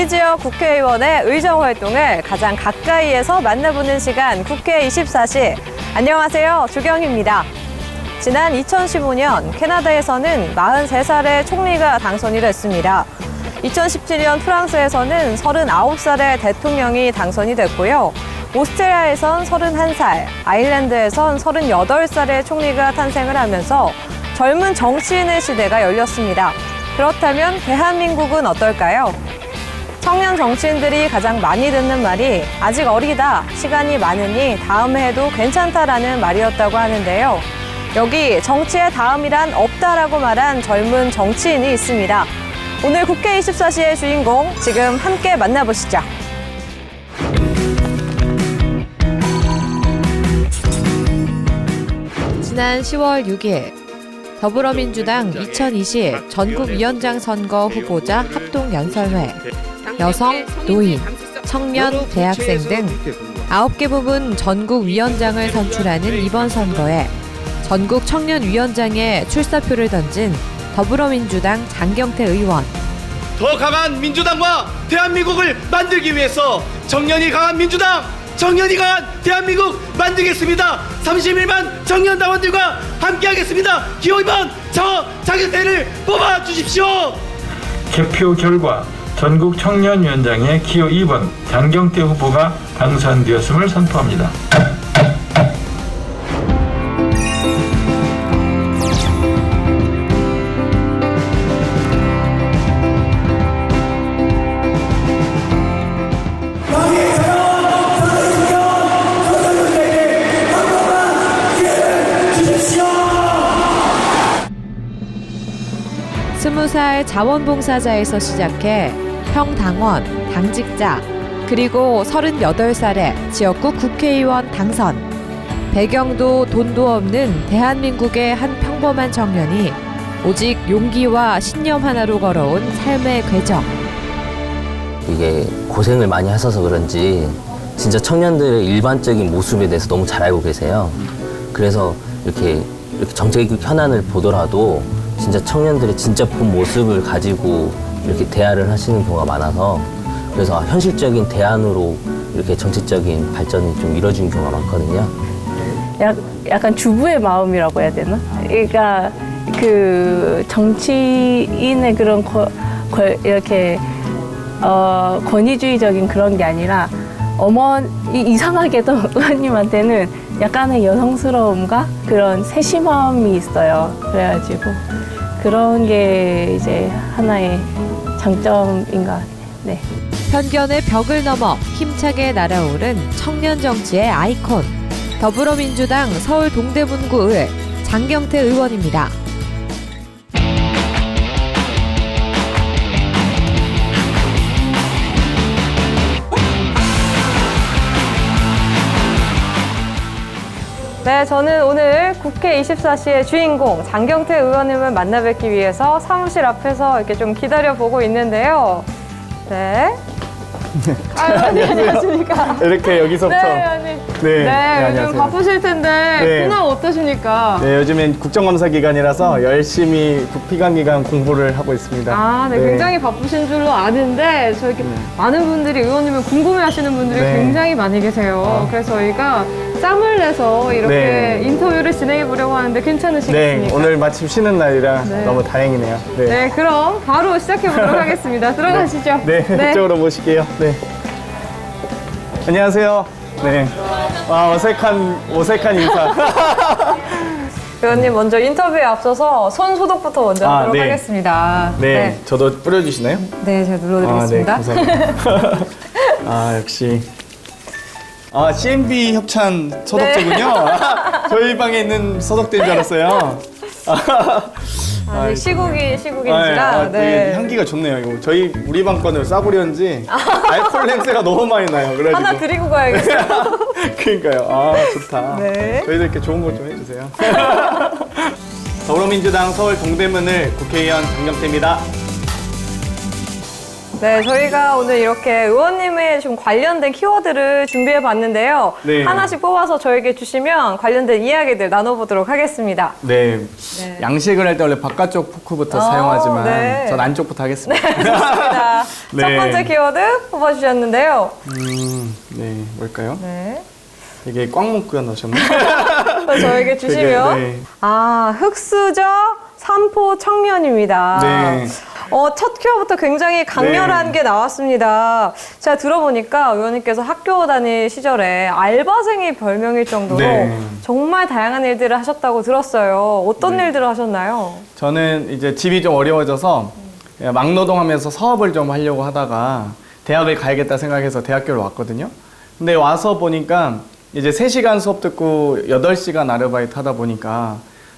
우리 지역 국회의원의 의정 활동을 가장 가까이에서 만나보는 시간 국회 24시. 안녕하세요. 주경입니다. 지난 2015년 캐나다에서는 43살의 총리가 당선이 됐습니다. 2017년 프랑스에서는 39살의 대통령이 당선이 됐고요. 오스트리아에선 31살, 아일랜드에선 38살의 총리가 탄생을 하면서 젊은 정치인의 시대가 열렸습니다. 그렇다면 대한민국은 어떨까요? 청년 정치인들이 가장 많이 듣는 말이 아직 어리다, 시간이 많으니 다음 해도 괜찮다라는 말이었다고 하는데요. 여기 정치의 다음이란 없다라고 말한 젊은 정치인이 있습니다. 오늘 국회 24시의 주인공 지금 함께 만나보시죠. 지난 10월 6일 더불어민주당 2020 전국위원장 선거 후보자 합동연설회, 여성, 노인, 청년, 대학생 등 9개 부문 전국위원장을 선출하는 이번 선거에 전국 청년위원장에 출사표를 던진 더불어민주당 장경태 의원. 더 강한 민주당과 대한민국을 만들기 위해서 청년이 강한 민주당, 청년이 강한 대한민국 만들겠습니다. 31만 청년당원들과 함께하겠습니다. 기호 2번 저 장경태를 뽑아주십시오. 개표 결과 전국 청년위원장의 기호 2번 장경태 후보가 당선되었음을 선포합니다. 스무 살 자원봉사자에서 시작해 평당원, 당직자, 그리고 38살의 지역구 국회의원 당선. 배경도 돈도 없는 대한민국의 한 평범한 청년이 오직 용기와 신념 하나로 걸어온 삶의 궤적. 이게 고생을 많이 하셔서 그런지 진짜 청년들의 일반적인 모습에 대해서 너무 잘 알고 계세요. 그래서 이렇게 정책의 현안을 보더라도 진짜 청년들의 진짜 본 모습을 가지고 이렇게 대화를 하시는 경우가 많아서 그래서 현실적인 대안으로 이렇게 정치적인 발전이 좀 이루어지는 경우가 많거든요. 약간 주부의 마음이라고 해야 되나? 그러니까 그 정치인의 그런 이렇게 권위주의적인 그런 게 아니라 이상하게도 의원님한테는 약간의 여성스러움과 그런 세심함이 있어요. 그래가지고 그런 게 이제 하나의 장점인 것 같아요. 네. 편견의 벽을 넘어 힘차게 날아오른 청년 정치의 아이콘. 더불어민주당 서울 동대문구 의 장경태 의원입니다. 네, 저는 오늘 국회 24시의 주인공 장경태 의원님을 만나 뵙기 위해서 사무실 앞에서 이렇게 좀 기다려보고 있는데요. 네. 안녕하십니까. 이렇게 여기서부터. 네, 요즘 안녕하세요. 바쁘실 텐데 네. 근황 어떠십니까? 네, 요즘엔 국정감사 기간이라서 열심히 국피감 기간 공부를 하고 있습니다. 아, 네, 굉장히 바쁘신 줄로 아는데 저렇게 많은 분들이 의원님을 궁금해하시는 분들이 네. 굉장히 많이 계세요. 그래서 저희가 짬을 내서 이렇게 네. 인터뷰를 진행해 보려고 하는데 괜찮으시겠습니까? 네, 오늘 마침 쉬는 날이라 네. 너무 다행이네요. 네, 그럼 바로 시작해 보도록 하겠습니다. 들어가시죠. 네, 이쪽으로 모실게요. 네. 안녕하세요. 네. 아, 어색한 인사. 의원님 먼저 인터뷰에 앞서서 손 소독부터 먼저 하도록 하겠습니다. 네, 저도 뿌려주시나요? 네, 제가 눌러드리겠습니다. 아, 네, 감사합니다. 아, 역시. 아, CNB 협찬 소독제군요. 저희 방에 있는 소독제인 줄 알았어요. 네, 시국인지라. 되게 향기가 좋네요. 이거 우리 방 거는 싸구려인지 알코올 냄새가 너무 많이 나요. 그래가지고. 하나 드리고 가야겠어요. 그러니까요. 아, 좋다. 네. 저희도 이렇게 좋은 거 좀 해주세요. 더불어민주당 서울 동대문을 국회의원 장경태입니다. 네, 저희가 오늘 이렇게 의원님의 좀 관련된 키워드를 준비해 봤는데요. 네. 하나씩 뽑아서 저에게 주시면 관련된 이야기들 나눠보도록 하겠습니다. 네. 네. 양식을 할 때 원래 바깥쪽 포크부터 아, 사용하지만 네. 전 안쪽부터 하겠습니다. 좋습니다. 네. 첫 번째 키워드 뽑아주셨는데요. 네, 뭘까요? 네. 되게 꽉 묶어 넣으셨네. 또 저에게 주시면 네. 아, 흑수저 삼포 청년입니다. 네. 첫 키워부터 굉장히 강렬한 네. 게 나왔습니다. 제가 들어보니까 의원님께서 학교 다닐 시절에 알바생이 별명일 정도로 네. 정말 다양한 일들을 하셨다고 들었어요. 어떤 일들을 하셨나요? 저는 이제 집이 좀 어려워져서 막노동하면서 사업을 좀 하려고 하다가 대학을 가야겠다 생각해서 대학교를 왔거든요. 근데 와서 보니까 이제 3시간 수업 듣고 8시간 아르바이트 하다 보니까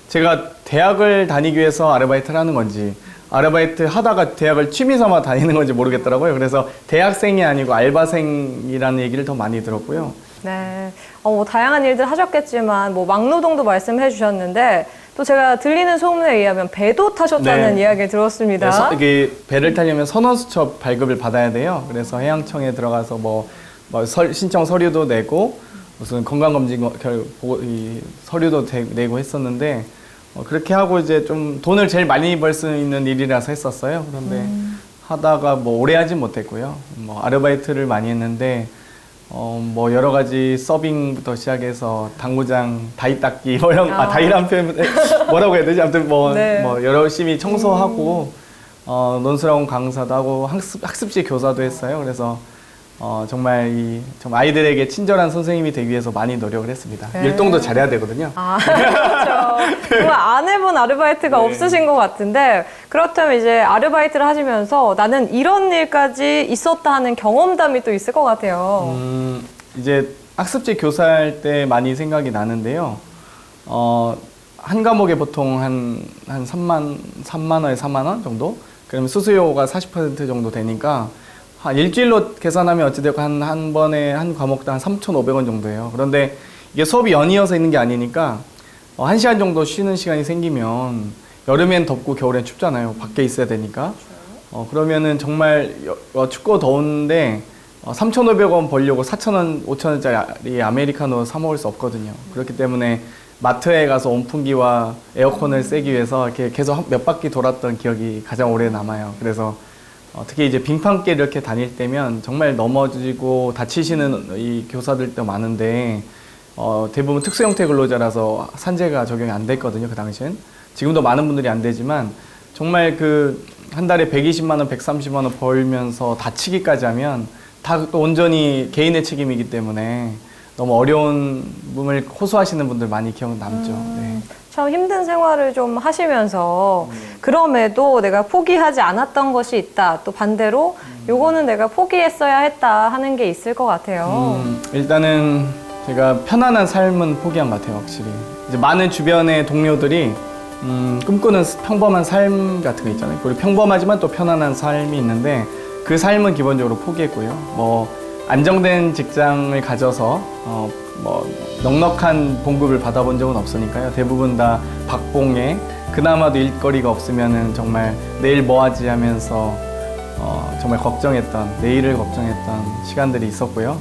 제가 대학을 다니기 위해서 아르바이트를 하는 건지 아르바이트 하다가 대학을 취미 삼아 다니는 건지 모르겠더라고요. 그래서 대학생이 아니고 알바생이라는 얘기를 더 많이 들었고요. 네. 뭐 다양한 일들 하셨겠지만 뭐 막노동도 말씀해 주셨는데 또 제가 들리는 소문에 의하면 배도 타셨다는 네. 이야기를 들었습니다. 이게 배를 타려면 선원수첩 발급을 받아야 돼요. 그래서 해양청에 들어가서 신청 서류도 내고 무슨 건강검진 서류도 내고 했었는데 그렇게 하고 이제 좀 돈을 제일 많이 벌 수 있는 일이라서 했었어요. 그런데 하다가 오래 하진 못했고요. 아르바이트를 많이 했는데 여러 가지 서빙부터 시작해서 당구장 다이 닦기 다이란 표현 뭐라고 해야 되지? 아무튼 네. 열심히 청소하고 논술학원 강사도 하고 학습지 교사도 했어요. 그래서 정말 좀 아이들에게 친절한 선생님이 되기 위해서 많이 노력을 했습니다. 네. 율동도 잘해야 되거든요. 아, 그렇죠. 정말 안 해본 아르바이트가 네. 없으신 것 같은데 그렇다면 이제 아르바이트를 하시면서 나는 이런 일까지 있었다 하는 경험담이 또 있을 것 같아요. 이제 학습지 교사할 때 많이 생각이 나는데요. 한 과목에 보통 한 3만 원에 4만 원 정도? 그러면 수수료가 40% 정도 되니까 한 일주일로 계산하면 어찌되건 한 번에 한 과목당 한 3,500원 정도예요. 그런데 이게 수업이 연이어서 있는 게 아니니까 1시간 정도 쉬는 시간이 생기면 여름엔 덥고 겨울엔 춥잖아요. 밖에 있어야 되니까. 그러면은 정말 춥고 더운데 3,500원 벌려고 4,000원, 5,000원짜리 아메리카노 사 먹을 수 없거든요. 그렇기 때문에 마트에 가서 온풍기와 에어컨을 쐬기 위해서 이렇게 계속 몇 바퀴 돌았던 기억이 가장 오래 남아요. 그래서 특히 이제 빙판길 이렇게 다닐 때면 정말 넘어지고 다치시는 이 교사들도 많은데 대부분 특수 형태 근로자라서 산재가 적용이 안 됐거든요. 그 당시엔. 지금도 많은 분들이 안 되지만 정말 한 달에 120만 원, 130만 원 벌면서 다치기까지 하면 다 또 온전히 개인의 책임이기 때문에 너무 어려운 부분을 호소하시는 분들 많이 기억 남죠. 네. 참 힘든 생활을 좀 하시면서 그럼에도 내가 포기하지 않았던 것이 있다. 또 반대로 요거는 내가 포기했어야 했다 하는 게 있을 것 같아요. 일단은 제가 편안한 삶은 포기한 것 같아요, 확실히. 이제 많은 주변의 동료들이 꿈꾸는 평범한 삶 같은 거 있잖아요. 그리고 평범하지만 또 편안한 삶이 있는데 그 삶은 기본적으로 포기했고요. 안정된 직장을 가져서 넉넉한 봉급을 받아본 적은 없으니까요. 대부분 다 박봉에 그나마도 일거리가 없으면은 정말 내일 뭐 하지 하면서 정말 내일을 걱정했던 시간들이 있었고요.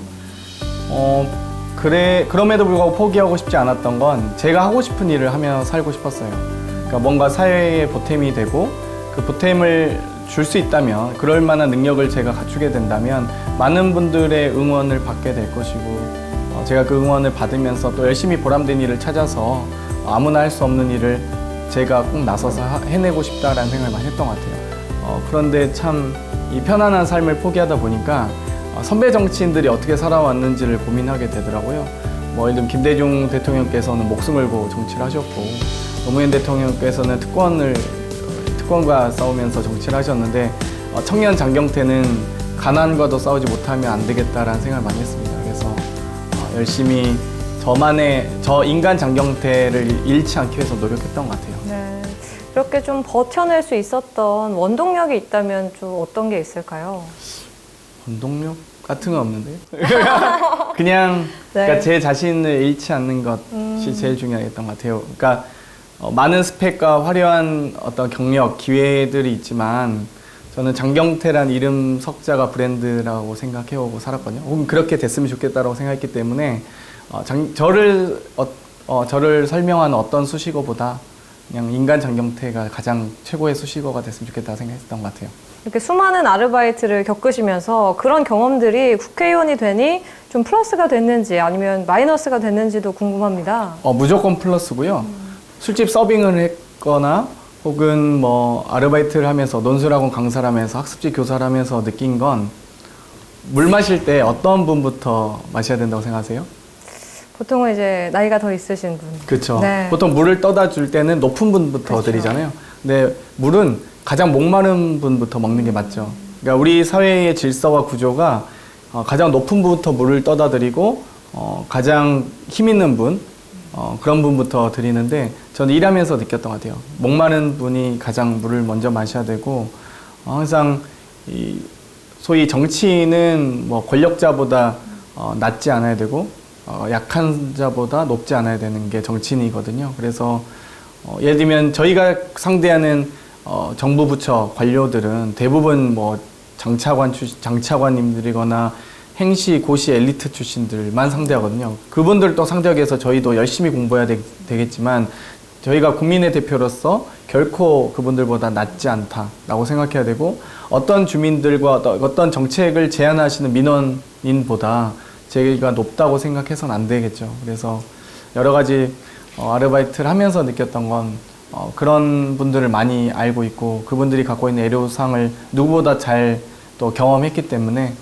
그럼에도 불구하고 포기하고 싶지 않았던 건 제가 하고 싶은 일을 하며 살고 싶었어요. 그러니까 뭔가 사회에 보탬이 되고 그 보탬을 줄 수 있다면 그럴 만한 능력을 제가 갖추게 된다면 많은 분들의 응원을 받게 될 것이고 제가 그 응원을 받으면서 또 열심히 보람된 일을 찾아서 아무나 할 수 없는 일을 제가 꼭 나서서 해내고 싶다라는 생각을 많이 했던 것 같아요. 그런데 참 이 편안한 삶을 포기하다 보니까 선배 정치인들이 어떻게 살아왔는지를 고민하게 되더라고요. 예를 들면 김대중 대통령께서는 목숨을 걸고 정치를 하셨고 노무현 대통령께서는 특권과 싸우면서 정치를 하셨는데 청년 장경태는 가난과도 싸우지 못하면 안 되겠다라는 생각을 많이 했습니다. 그래서 열심히 저 인간 장경태를 잃지 않기 위해서 노력했던 것 같아요. 네. 이렇게 좀 버텨낼 수 있었던 원동력이 있다면 좀 어떤 게 있을까요? 원동력 같은 건 없는데요. 그냥 네. 그러니까 제 자신을 잃지 않는 것이 제일 중요했던 것 같아요. 그러니까 많은 스펙과 화려한 어떤 경력, 기회들이 있지만 저는 장경태란 이름 석자가 브랜드라고 생각해오고 살았거든요. 혹은 그렇게 됐으면 좋겠다라고 생각했기 때문에 저를 설명하는 어떤 수식어보다 그냥 인간 장경태가 가장 최고의 수식어가 됐으면 좋겠다 생각했던 것 같아요. 이렇게 수많은 아르바이트를 겪으시면서 그런 경험들이 국회의원이 되니 좀 플러스가 됐는지 아니면 마이너스가 됐는지도 궁금합니다. 무조건 플러스고요. 술집 서빙을 했거나 혹은 뭐 아르바이트를 하면서 논술학원 강사를 하면서 학습지 교사를 하면서 느낀 건 물 마실 때 어떤 분부터 마셔야 된다고 생각하세요? 보통은 이제 나이가 더 있으신 분. 그렇죠. 네. 보통 물을 떠다 줄 때는 높은 분부터 그쵸. 드리잖아요. 근데 물은 가장 목마른 분부터 먹는 게 맞죠. 그러니까 우리 사회의 질서와 구조가 가장 높은 분부터 물을 떠다 드리고 가장 힘 있는 분 그런 분부터 드리는데 저는 일하면서 느꼈던 것 같아요. 목마른 분이 가장 물을 먼저 마셔야 되고 항상 이 소위 정치인은 뭐 권력자보다 낮지 않아야 되고 약한 자보다 높지 않아야 되는 게 정치인이거든요. 그래서 예를 들면 저희가 상대하는 정부 부처 관료들은 대부분 뭐 장차관님들이거나 행시, 고시, 엘리트 출신들만 상대하거든요. 그분들도 상대하기 위해서 저희도 열심히 공부해야 되겠지만 저희가 국민의 대표로서 결코 그분들보다 낫지 않다라고 생각해야 되고 어떤 주민들과 어떤 정책을 제안하시는 민원인보다 저희가 높다고 생각해서는 안 되겠죠. 그래서 여러 가지 아르바이트를 하면서 느꼈던 건 그런 분들을 많이 알고 있고 그분들이 갖고 있는 애로사항을 누구보다 잘 또 경험했기 때문에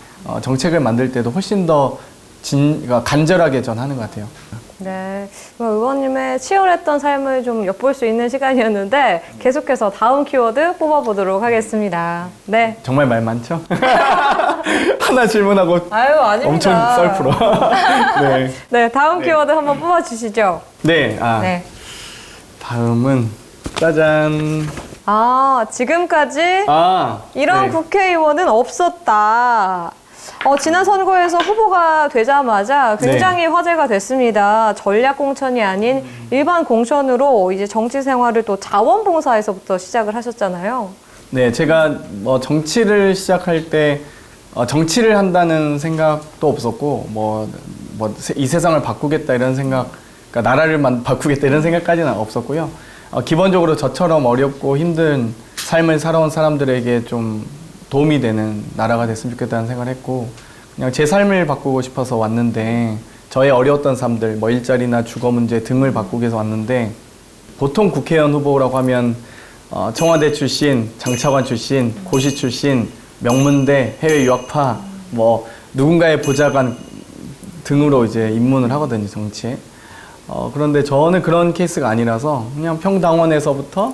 정책을 만들 때도 훨씬 더 그러니까 간절하게 전 하는 것 같아요. 네. 의원님의 치열했던 삶을 좀 엿볼 수 있는 시간이었는데 계속해서 다음 키워드 뽑아보도록 하겠습니다. 네. 정말 말 많죠? 하나 질문하고 아유, 아닙니다. 엄청 썰풀어. 네. 네, 다음 키워드 한번 뽑아주시죠. 네. 네. 다음은 짜잔. 지금까지 이런 네. 국회의원은 없었다. 지난 선거에서 후보가 되자마자 굉장히 화제가 됐습니다. 전략 공천이 아닌 일반 공천으로 이제 정치 생활을 또 자원봉사에서부터 시작을 하셨잖아요. 네, 제가 뭐 정치를 시작할 때 정치를 한다는 생각도 없었고 이 세상을 바꾸겠다 이런 생각, 그러니까 나라를 바꾸겠다 이런 생각까지는 없었고요. 기본적으로 저처럼 어렵고 힘든 삶을 살아온 사람들에게 좀 도움이 되는 나라가 됐으면 좋겠다는 생각을 했고 그냥 제 삶을 바꾸고 싶어서 왔는데 저의 어려웠던 삶들, 뭐 일자리나 주거 문제 등을 바꾸기 위해서 왔는데 보통 국회의원 후보라고 하면 청와대 출신, 장차관 출신, 고시 출신, 명문대, 해외 유학파, 뭐 누군가의 보좌관 등으로 이제 입문을 하거든요, 정치에. 그런데 저는 그런 케이스가 아니라서 그냥 평당원에서부터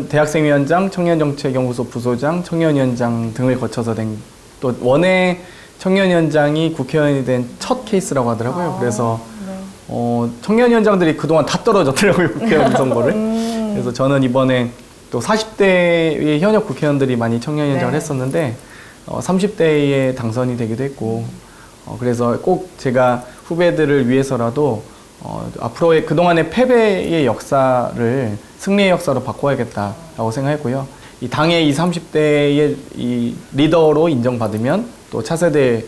대학생위원장, 청년정책연구소 부소장, 청년위원장 등을 거쳐서 또 원외 청년위원장이 국회의원이 된 첫 케이스라고 하더라고요. 그래서 청년위원장들이 그동안 다 떨어졌더라고요, 국회의원 선거를. 그래서 저는 이번에 또 40대의 현역 국회의원들이 많이 청년위원장을 했었는데 30대에 당선이 되기도 했고 그래서 꼭 제가 후배들을 위해서라도 앞으로의 그동안의 패배의 역사를 승리의 역사로 바꿔야겠다라고 생각했고요. 이 당의 20, 30대의 이 리더로 인정받으면 또 차세대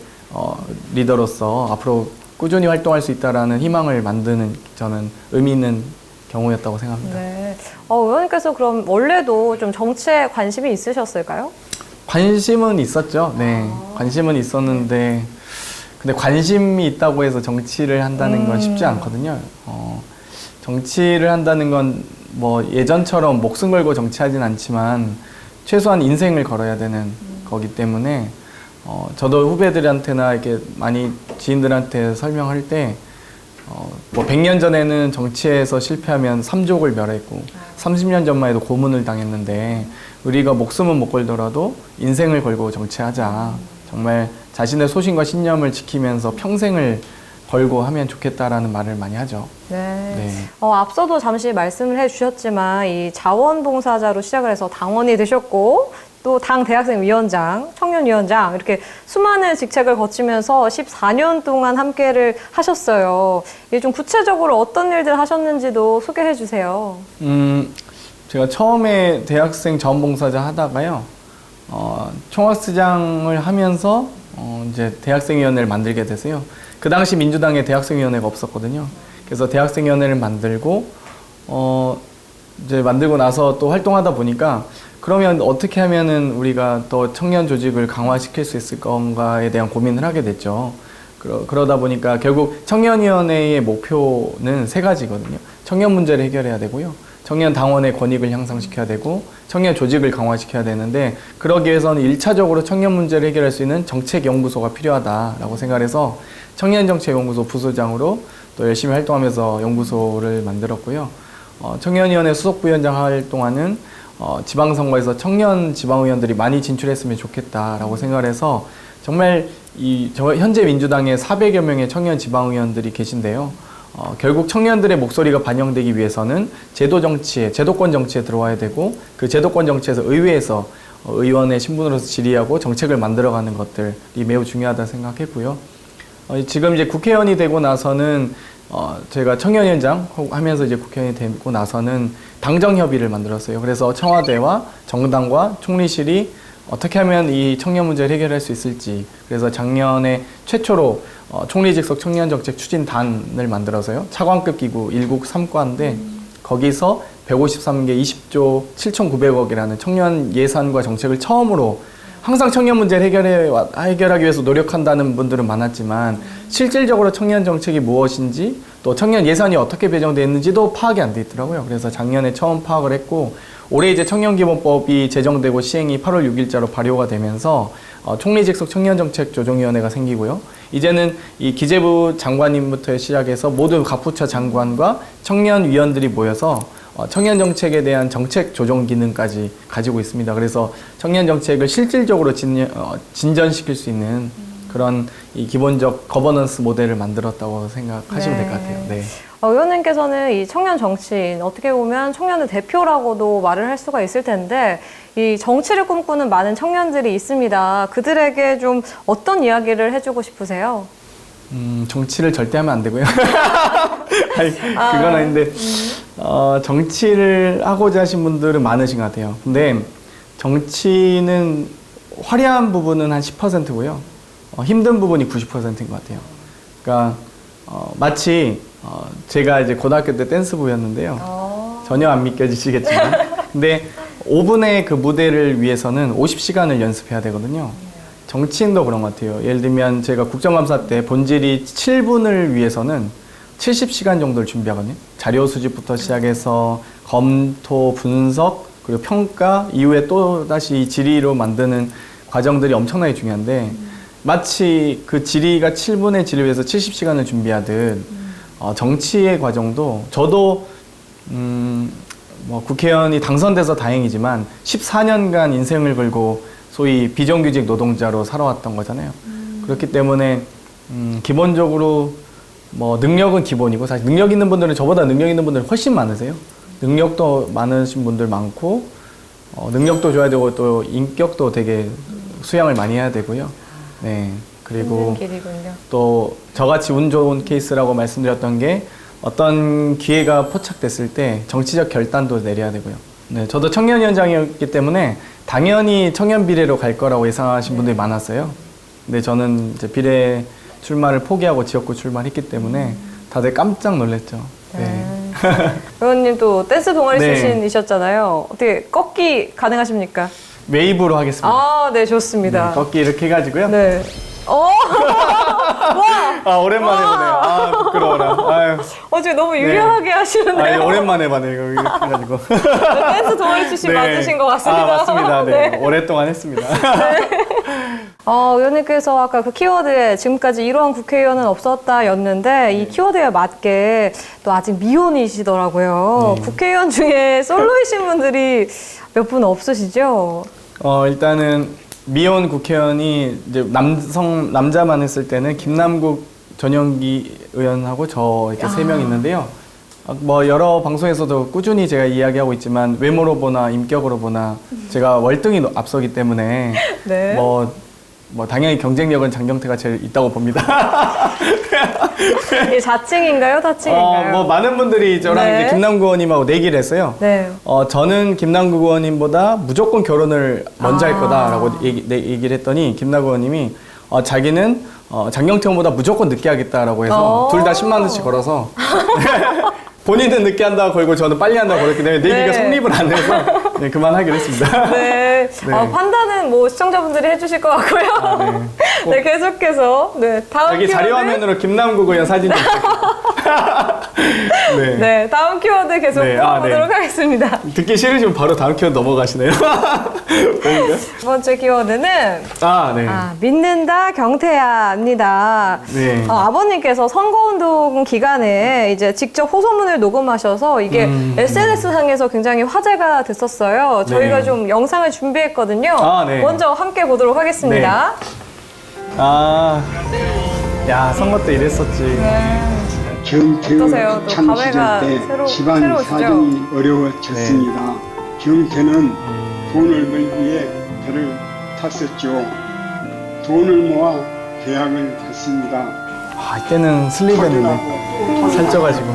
리더로서 앞으로 꾸준히 활동할 수 있다라는 희망을 만드는 저는 의미 있는 경우였다고 생각합니다. 네. 의원님께서 그럼 원래도 좀 정치에 관심이 있으셨을까요? 관심은 있었죠. 네. 관심은 있었는데 근데 관심이 있다고 해서 정치를 한다는 건 쉽지 않거든요. 정치를 한다는 건 뭐 예전처럼 목숨 걸고 정치하진 않지만 최소한 인생을 걸어야 되는 거기 때문에 저도 후배들한테나 이렇게 많이 지인들한테 설명할 때 뭐 100년 전에는 정치에서 실패하면 삼족을 멸했고 30년 전만 해도 고문을 당했는데 우리가 목숨은 못 걸더라도 인생을 걸고 정치하자. 정말 자신의 소신과 신념을 지키면서 평생을 걸고 하면 좋겠다라는 말을 많이 하죠. 네. 앞서도 잠시 말씀을 해주셨지만 이 자원봉사자로 시작을 해서 당원이 되셨고 또 당 대학생위원장, 청년위원장 이렇게 수많은 직책을 거치면서 14년 동안 함께를 하셨어요. 이게 좀 구체적으로 어떤 일들 하셨는지도 소개해 주세요. 제가 처음에 대학생 자원봉사자 하다가요. 총학스장을 하면서 이제 대학생위원회를 만들게 되세요. 그 당시 민주당에 대학생위원회가 없었거든요. 그래서 대학생위원회를 만들고 이제 만들고 나서 또 활동하다 보니까 그러면 어떻게 하면은 우리가 더 청년 조직을 강화시킬 수 있을 건가에 대한 고민을 하게 됐죠. 그러다 보니까 결국 청년위원회의 목표는 세 가지거든요. 청년 문제를 해결해야 되고요. 청년 당원의 권익을 향상시켜야 되고 청년 조직을 강화시켜야 되는데 그러기 위해서는 1차적으로 청년 문제를 해결할 수 있는 정책연구소가 필요하다라고 생각해서 청년정책연구소 부소장으로 또 열심히 활동하면서 연구소를 만들었고요. 청년위원회 수석부위원장 활동하는 지방선거에서 청년 지방의원들이 많이 진출했으면 좋겠다라고 생각을 해서 정말 현재 민주당에 400여 명의 청년 지방의원들이 계신데요. 결국 청년들의 목소리가 반영되기 위해서는 제도권 정치에 들어와야 되고 그 제도권 정치에서 의회에서 의원의 신분으로서 질의하고 정책을 만들어가는 것들이 매우 중요하다 생각했고요. 지금 이제 국회의원이 되고 나서는 제가 청년위원장 하면서 이제 국회의원이 되고 나서는 당정협의를 만들었어요. 그래서 청와대와 정당과 총리실이 어떻게 하면 이 청년 문제를 해결할 수 있을지 그래서 작년에 최초로 총리직속 청년정책 추진단을 만들어서요. 차관급 기구 1국 3과인데 거기서 153개 20조 7,900억이라는 청년 예산과 정책을 처음으로 항상 청년 문제를 해결하기 위해서 노력한다는 분들은 많았지만 실질적으로 청년 정책이 무엇인지 또 청년 예산이 어떻게 배정되어 있는지도 파악이 안 돼 있더라고요. 그래서 작년에 처음 파악을 했고 올해 이제 청년기본법이 제정되고 시행이 8월 6일자로 발효가 되면서 총리직속 청년정책조정위원회가 생기고요. 이제는 이 기재부 장관님부터 시작해서 모든 각부처 장관과 청년위원들이 모여서 청년정책에 대한 정책 조정 기능까지 가지고 있습니다. 그래서 청년정책을 실질적으로 진전시킬 수 있는 그런 이 기본적 거버넌스 모델을 만들었다고 생각하시면 될 것 같아요. 네. 의원님께서는 이 청년 정치인, 어떻게 보면 청년의 대표라고도 말을 할 수가 있을 텐데 이 정치를 꿈꾸는 많은 청년들이 있습니다. 그들에게 좀 어떤 이야기를 해주고 싶으세요? 정치를 절대 하면 안 되고요. 아니, 그건 아닌데 정치를 하고자 하신 분들은 많으신 것 같아요. 근데 정치는 화려한 부분은 한 10%고요. 힘든 부분이 90%인 것 같아요. 그러니까 마치 제가 이제 고등학교 때 댄스부였는데요. 전혀 안 믿겨지시겠지만 근데 5분의 그 무대를 위해서는 50시간을 연습해야 되거든요. 정치인도 그런 것 같아요. 예를 들면 제가 국정감사 때 본질이 7분을 위해서는 70시간 정도를 준비하거든요. 자료 수집부터 시작해서 검토, 분석, 그리고 평가 이후에 또 다시 질의로 만드는 과정들이 엄청나게 중요한데 마치 그 질의가 7분의 질의를 위해서 70시간을 준비하듯 정치의 과정도 저도 뭐 국회의원이 당선돼서 다행이지만 14년간 인생을 걸고 소위 비정규직 노동자로 살아왔던 거잖아요. 그렇기 때문에 기본적으로 뭐 능력은 기본이고 사실 능력 있는 분들은 저보다 능력 있는 분들은 훨씬 많으세요. 능력도 많으신 분들 많고 능력도 줘야 되고 또 인격도 되게 수양을 많이 해야 되고요. 네. 그리고 또 저같이 운 좋은 케이스라고 말씀드렸던 게 어떤 기회가 포착됐을 때 정치적 결단도 내려야 되고요. 네, 저도 청년위원장이었기 때문에 당연히 청년 비례로 갈 거라고 예상하신 분들이 많았어요. 근데 저는 이제 비례 출마를 포기하고 지역구 출마를 했기 때문에 다들 깜짝 놀랐죠. 네. 의원님도 댄스 동아리 네. 출신이셨잖아요. 어떻게 꺾기 가능하십니까? 웨이브로 하겠습니다. 아, 네, 좋습니다. 네, 꺾기 이렇게 해가지고요. 네. 와! 아, 오랜만에 보네요. 아, 부끄러워라. 아유. 지금 너무 유려하게 하시는데요. 아니, 오랜만에 봐네요. 이렇게 해가지고. 댄스 동아리 출신 맞으신 것 같습니다. 아, 맞습니다. 네. 오랫동안 했습니다. 의원님께서 아까 그 키워드에 지금까지 이러한 국회의원은 없었다였는데 이 키워드에 맞게 또 아직 미혼이시더라고요. 국회의원 중에 솔로이신 분들이 몇 분 없으시죠? 일단은 미혼 국회의원이 이제 남자만 했을 때는 김남국 전용기 의원하고 저 이렇게 3명 있는데요. 뭐 여러 방송에서도 꾸준히 제가 이야기하고 있지만 외모로 보나 인격으로 보나 제가 월등히 앞서기 때문에 네. 뭐 뭐 당연히 경쟁력은 장경태가 제일 있다고 봅니다. 이게 자칭인가요? 타칭인가요? 뭐 많은 분들이 저랑 네. 이제 김남국 의원님하고 내기를 했어요. 네. 저는 김남국 의원님보다 무조건 결혼을 먼저 할 거다라고 얘기를 했더니 김남국 의원님이 자기는 장경태 의원보다 무조건 늦게 하겠다라고 해서 둘 다 10만 원씩 걸어서 본인은 늦게 한다고 걸고 저는 빨리 한다고 걸었기 때문에 내기가 네. 성립을 안 해서 네, 그만하기로 했습니다. 네. 네. 판단은 뭐 시청자분들이 해주실 것 같고요. 네, 계속해서 다음 여기 키워드. 자료화면으로 김남국 의원 사진 좀 네. 네, 다음 키워드 계속 네, 풀어보도록 네. 하겠습니다. 듣기 싫으시면 바로 다음 키워드 넘어가시네요. 두 번째 키워드는 네. 믿는다 경태야입니다. 네. 아버님께서 선거운동 기간에 이제 직접 호소문을 녹음하셔서 이게 SNS 상에서 굉장히 화제가 됐었어요. 저희가 네. 좀 영상을 준비했거든요. 네. 먼저 함께 보도록 하겠습니다. 야, 선거 때 이랬었지. 어떠세요? 경태의 또 참 감회가 시절 때 새로우시죠? 집안 사정이 어려워졌습니다. 경태는 돈을 벌기 위해 배를 탔었죠. 돈을 모아 대학을 갔습니다. 이때는 슬리벤이네. 살쪄가지고.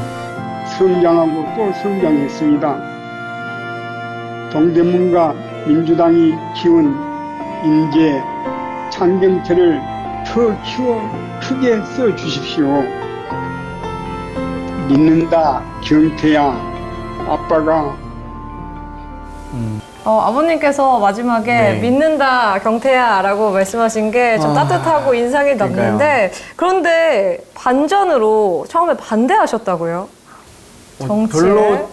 성장하고 또 성장했습니다. 동대문과 민주당이 키운 인재 장경태를 더 키워 크게 써주십시오. 믿는다 경태야. 아빠가 아버님께서 마지막에 네. 믿는다 경태야라고 말씀하신 게 좀 따뜻하고 인상이 남는데 그러니까요. 그런데 반전으로 처음에 반대하셨다고요? 정치에? 별로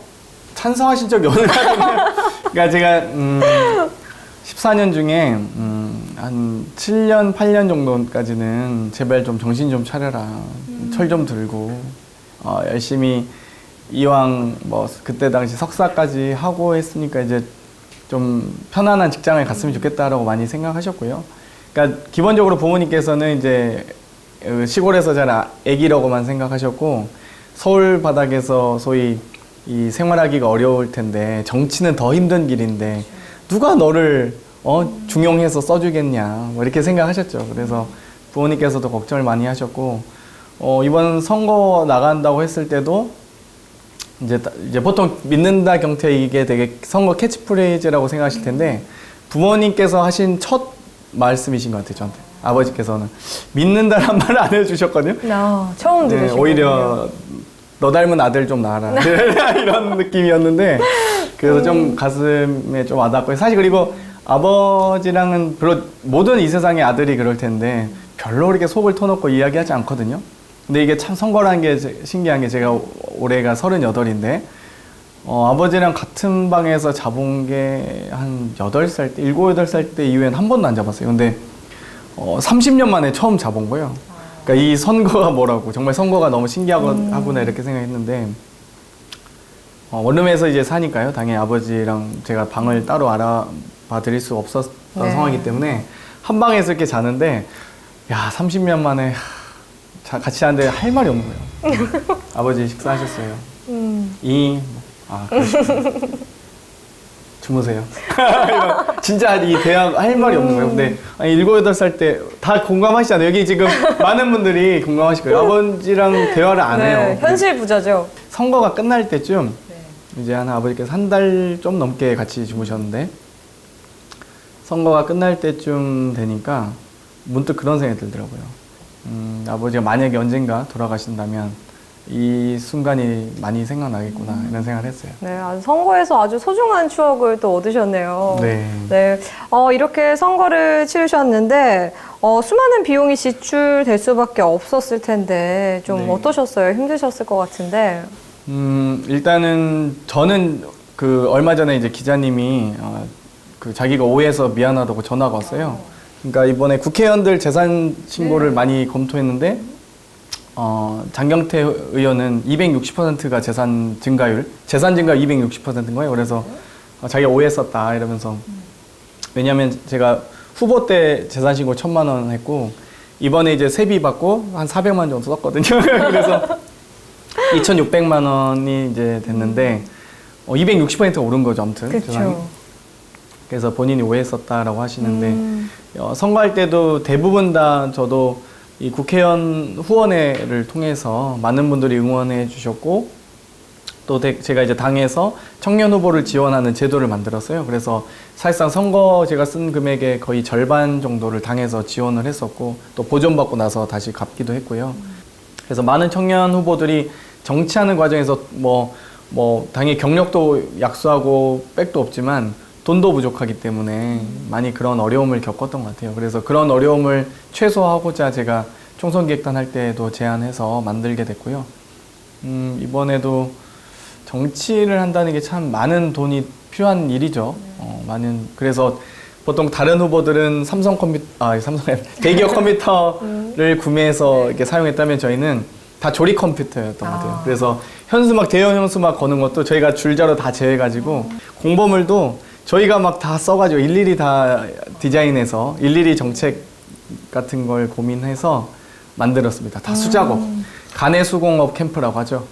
찬성하신 적이 없는 것 같은데. 그러니까 제가 14년 중에 한 7년, 8년 정도까지는 제발 좀 정신 좀 차려라. 철 좀 들고 열심히 이왕 뭐 그때 당시 석사까지 하고 했으니까 이제 좀 편안한 직장을 갔으면 좋겠다라고 많이 생각하셨고요. 그러니까 기본적으로 부모님께서는 이제 시골에서 잘 애기라고만 생각하셨고 서울 바닥에서 소위 이 생활하기가 어려울 텐데 정치는 더 힘든 길인데 누가 너를 중용해서 써주겠냐 뭐 이렇게 생각하셨죠. 그래서 부모님께서도 걱정을 많이 하셨고 이번 선거 나간다고 했을 때도 이제 보통 믿는다 경태 이게 되게 선거 캐치프레이즈라고 생각하실 텐데 부모님께서 하신 첫 말씀이신 것 같아요. 저한테 아버지께서는 믿는다란 말을 안 해주셨거든요. 처음 네, 들으시고 오히려 너 닮은 아들 좀 낳아라 이런 느낌이었는데 그래서 좀 가슴에 좀 와닿고 사실 그리고 아버지랑은 별로 모든 이 세상의 아들이 그럴 텐데 별로 이렇게 속을 터놓고 이야기하지 않거든요. 근데 이게 참 선거라는 게 신기한 게 제가 올해가 38인데 아버지랑 같은 방에서 자본 게 한 8살 때, 7, 8살 때 이후엔 한 번도 안 잡았어요. 근데 30년 만에 처음 잡은 거예요. 그러니까 이 선거가 뭐라고 정말 선거가 너무 신기하구나 이렇게 생각했는데 원룸에서 이제 사니까요. 당연히 아버지랑 제가 방을 따로 알아봐 드릴 수 없었던 상황이기 때문에 한 방에서 이렇게 자는데 야 30년 만에 같이 자는데 할 말이 없는 거예요. 아버지 식사하셨어요? 그러시구나. 주무세요. 진짜 이 대화 할 말이 없는 거예요. 근데 7, 8살 때 다 공감하시잖아요. 여기 지금 많은 분들이 공감하실 거예요. 아버지랑 대화를 안 해요. 현실 부자죠. 선거가 끝날 때쯤 이제 아버지께서 한 달 좀 넘게 같이 주무셨는데 선거가 끝날 때쯤 되니까 문득 그런 생각이 들더라고요. 아버지가 만약에 언젠가 돌아가신다면 이 순간이 많이 생각나겠구나 이런 생각을 했어요. 네, 선거에서 아주 소중한 추억을 또 얻으셨네요. 네. 이렇게 선거를 치르셨는데 수많은 비용이 지출될 수밖에 없었을 텐데 좀 네. 어떠셨어요? 힘드셨을 것 같은데. 일단은 저는 얼마 전에 이제 기자님이 자기가 오해해서 미안하다고 전화가 왔어요. 그러니까 이번에 국회의원들 재산 신고를 많이 검토했는데 장경태 의원은 260%가 재산 증가율 260%인 거예요. 그래서 자기가 오해했었다 이러면서 왜냐하면 제가 후보 때 재산 신고 1,000만 원 했고 이번에 이제 세비 받고 한 400만 원 정도 썼거든요. 그래서 2,600만 원이 이제 됐는데 260%가 오른 거죠, 아무튼. 재산이. 그래서 본인이 오해했었다라고 하시는데 선거할 때도 대부분 다 저도 이 국회의원 후원회를 통해서 많은 분들이 응원해 주셨고 또 제가 이제 당에서 청년 후보를 지원하는 제도를 만들었어요. 그래서 사실상 선거 제가 쓴 금액의 거의 절반 정도를 당에서 지원을 했었고 또 보존받고 나서 다시 갚기도 했고요. 그래서 많은 청년 후보들이 정치하는 과정에서 뭐 당연히 경력도 약수하고 백도 없지만 돈도 부족하기 때문에 많이 그런 어려움을 겪었던 것 같아요. 그래서 그런 어려움을 최소화하고자 제가 총선기획단 할 때도 제안해서 만들게 됐고요. 이번에도 정치를 한다는 게 참 많은 돈이 필요한 일이죠. 그래서 보통 다른 후보들은 대기업 컴퓨터를 구매해서 이렇게 사용했다면 저희는 다 조립 컴퓨터였던 것 같아요. 그래서 현수막, 대형 현수막 거는 것도 저희가 줄자로 다 제어해가지고 공보물도 저희가 막 다 써가지고 일일이 다 디자인해서 일일이 정책 같은 걸 고민해서 만들었습니다. 다 수작업. 가내수공업 캠프라고 하죠.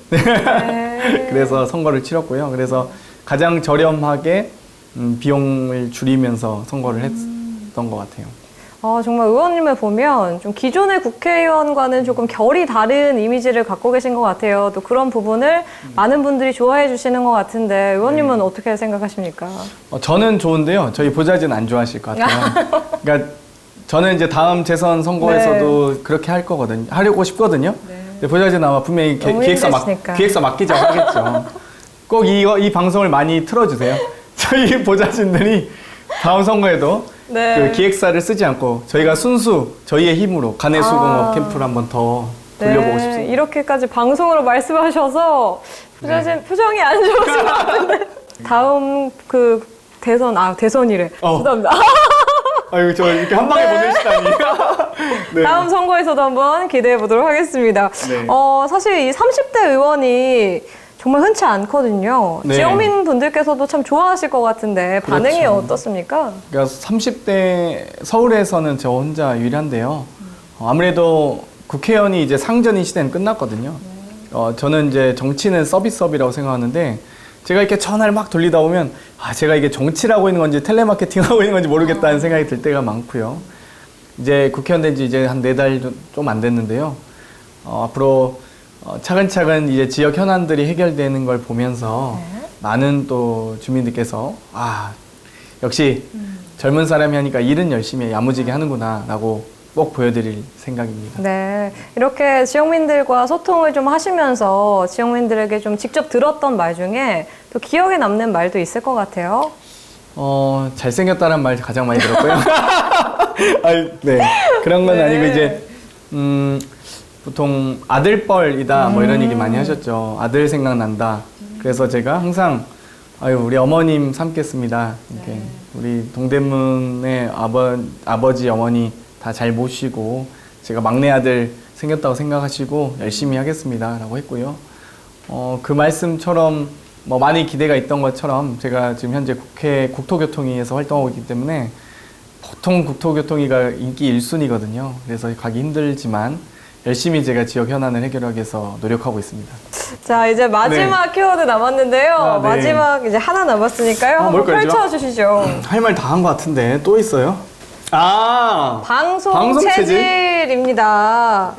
그래서 선거를 치렀고요. 그래서 가장 저렴하게 비용을 줄이면서 선거를 했던 것 같아요. 정말 의원님을 보면 좀 기존의 국회의원과는 조금 결이 다른 이미지를 갖고 계신 것 같아요. 또 그런 부분을 많은 분들이 좋아해 주시는 것 같은데 의원님은 어떻게 생각하십니까? 저는 좋은데요. 저희 보좌진 안 좋아하실 것 같아요. 그러니까 저는 이제 다음 재선 선거에서도 그렇게 하려고 싶거든요. 근데 보좌진 아마 분명히 기획사 맡기자고 하겠죠. 꼭 이 방송을 많이 틀어주세요. 저희 보좌진들이 다음 선거에도 그 기획사를 쓰지 않고 저희가 순수 저희의 힘으로 가내수공업 캠프를 한번 더 돌려보고 싶습니다. 이렇게까지 방송으로 말씀하셔서 보좌진 표정이 안 좋으신 것 같은데 다음 그 대선이래. 죄송합니다. 아유, 저 이렇게 한 방에 보내시다니. 네. 다음 선거에서도 한번 기대해 보도록 하겠습니다. 네. 사실 이 30대 의원이 정말 흔치 않거든요. 네. 지역민 분들께서도 참 좋아하실 것 같은데 반응이 그렇죠. 어떻습니까? 그러니까 30대 서울에서는 저 혼자 유일한데요. 아무래도 국회의원이 이제 상전인 시대는 끝났거든요. 저는 이제 정치는 서비스업이라고 생각하는데 제가 이렇게 전화를 막 돌리다 보면 제가 이게 정치를 하고 있는 건지 텔레마케팅 하고 있는 건지 모르겠다는 생각이 들 때가 많고요. 이제 국회의원 된 지 이제 한 4달 좀 안 됐는데요. 앞으로 차근차근 이제 지역 현안들이 해결되는 걸 보면서 많은 또 주민들께서 역시 젊은 사람이 하니까 일은 열심히 야무지게 하는구나 라고 꼭 보여드릴 생각입니다. 네, 이렇게 지역민들과 소통을 좀 하시면서 지역민들에게 좀 직접 들었던 말 중에 또 기억에 남는 말도 있을 것 같아요. 잘생겼다는 말 가장 많이 들었고요. 네, 그런 건 아니고 이제 보통 아들뻘이다 뭐 이런 얘기 많이 하셨죠. 아들 생각난다. 그래서 제가 항상 우리 어머님 삼겠습니다. 이렇게 우리 동대문의 아버지 어머니 다 잘 모시고 제가 막내 아들 생겼다고 생각하시고 열심히 하겠습니다 라고 했고요. 그 말씀처럼 뭐 많이 기대가 있던 것처럼 제가 지금 현재 국회 국토교통위에서 활동하고 있기 때문에 보통 국토교통위가 인기 1순위거든요. 그래서 가기 힘들지만 열심히 제가 지역 현안을 해결하기 위해서 노력하고 있습니다. 자, 이제 마지막 키워드 남았는데요. 네. 마지막 이제 하나 남았으니까요. 한번 뭘까요? 펼쳐주시죠. 할 말 다 한 것 같은데 또 있어요? 방송 체질입니다.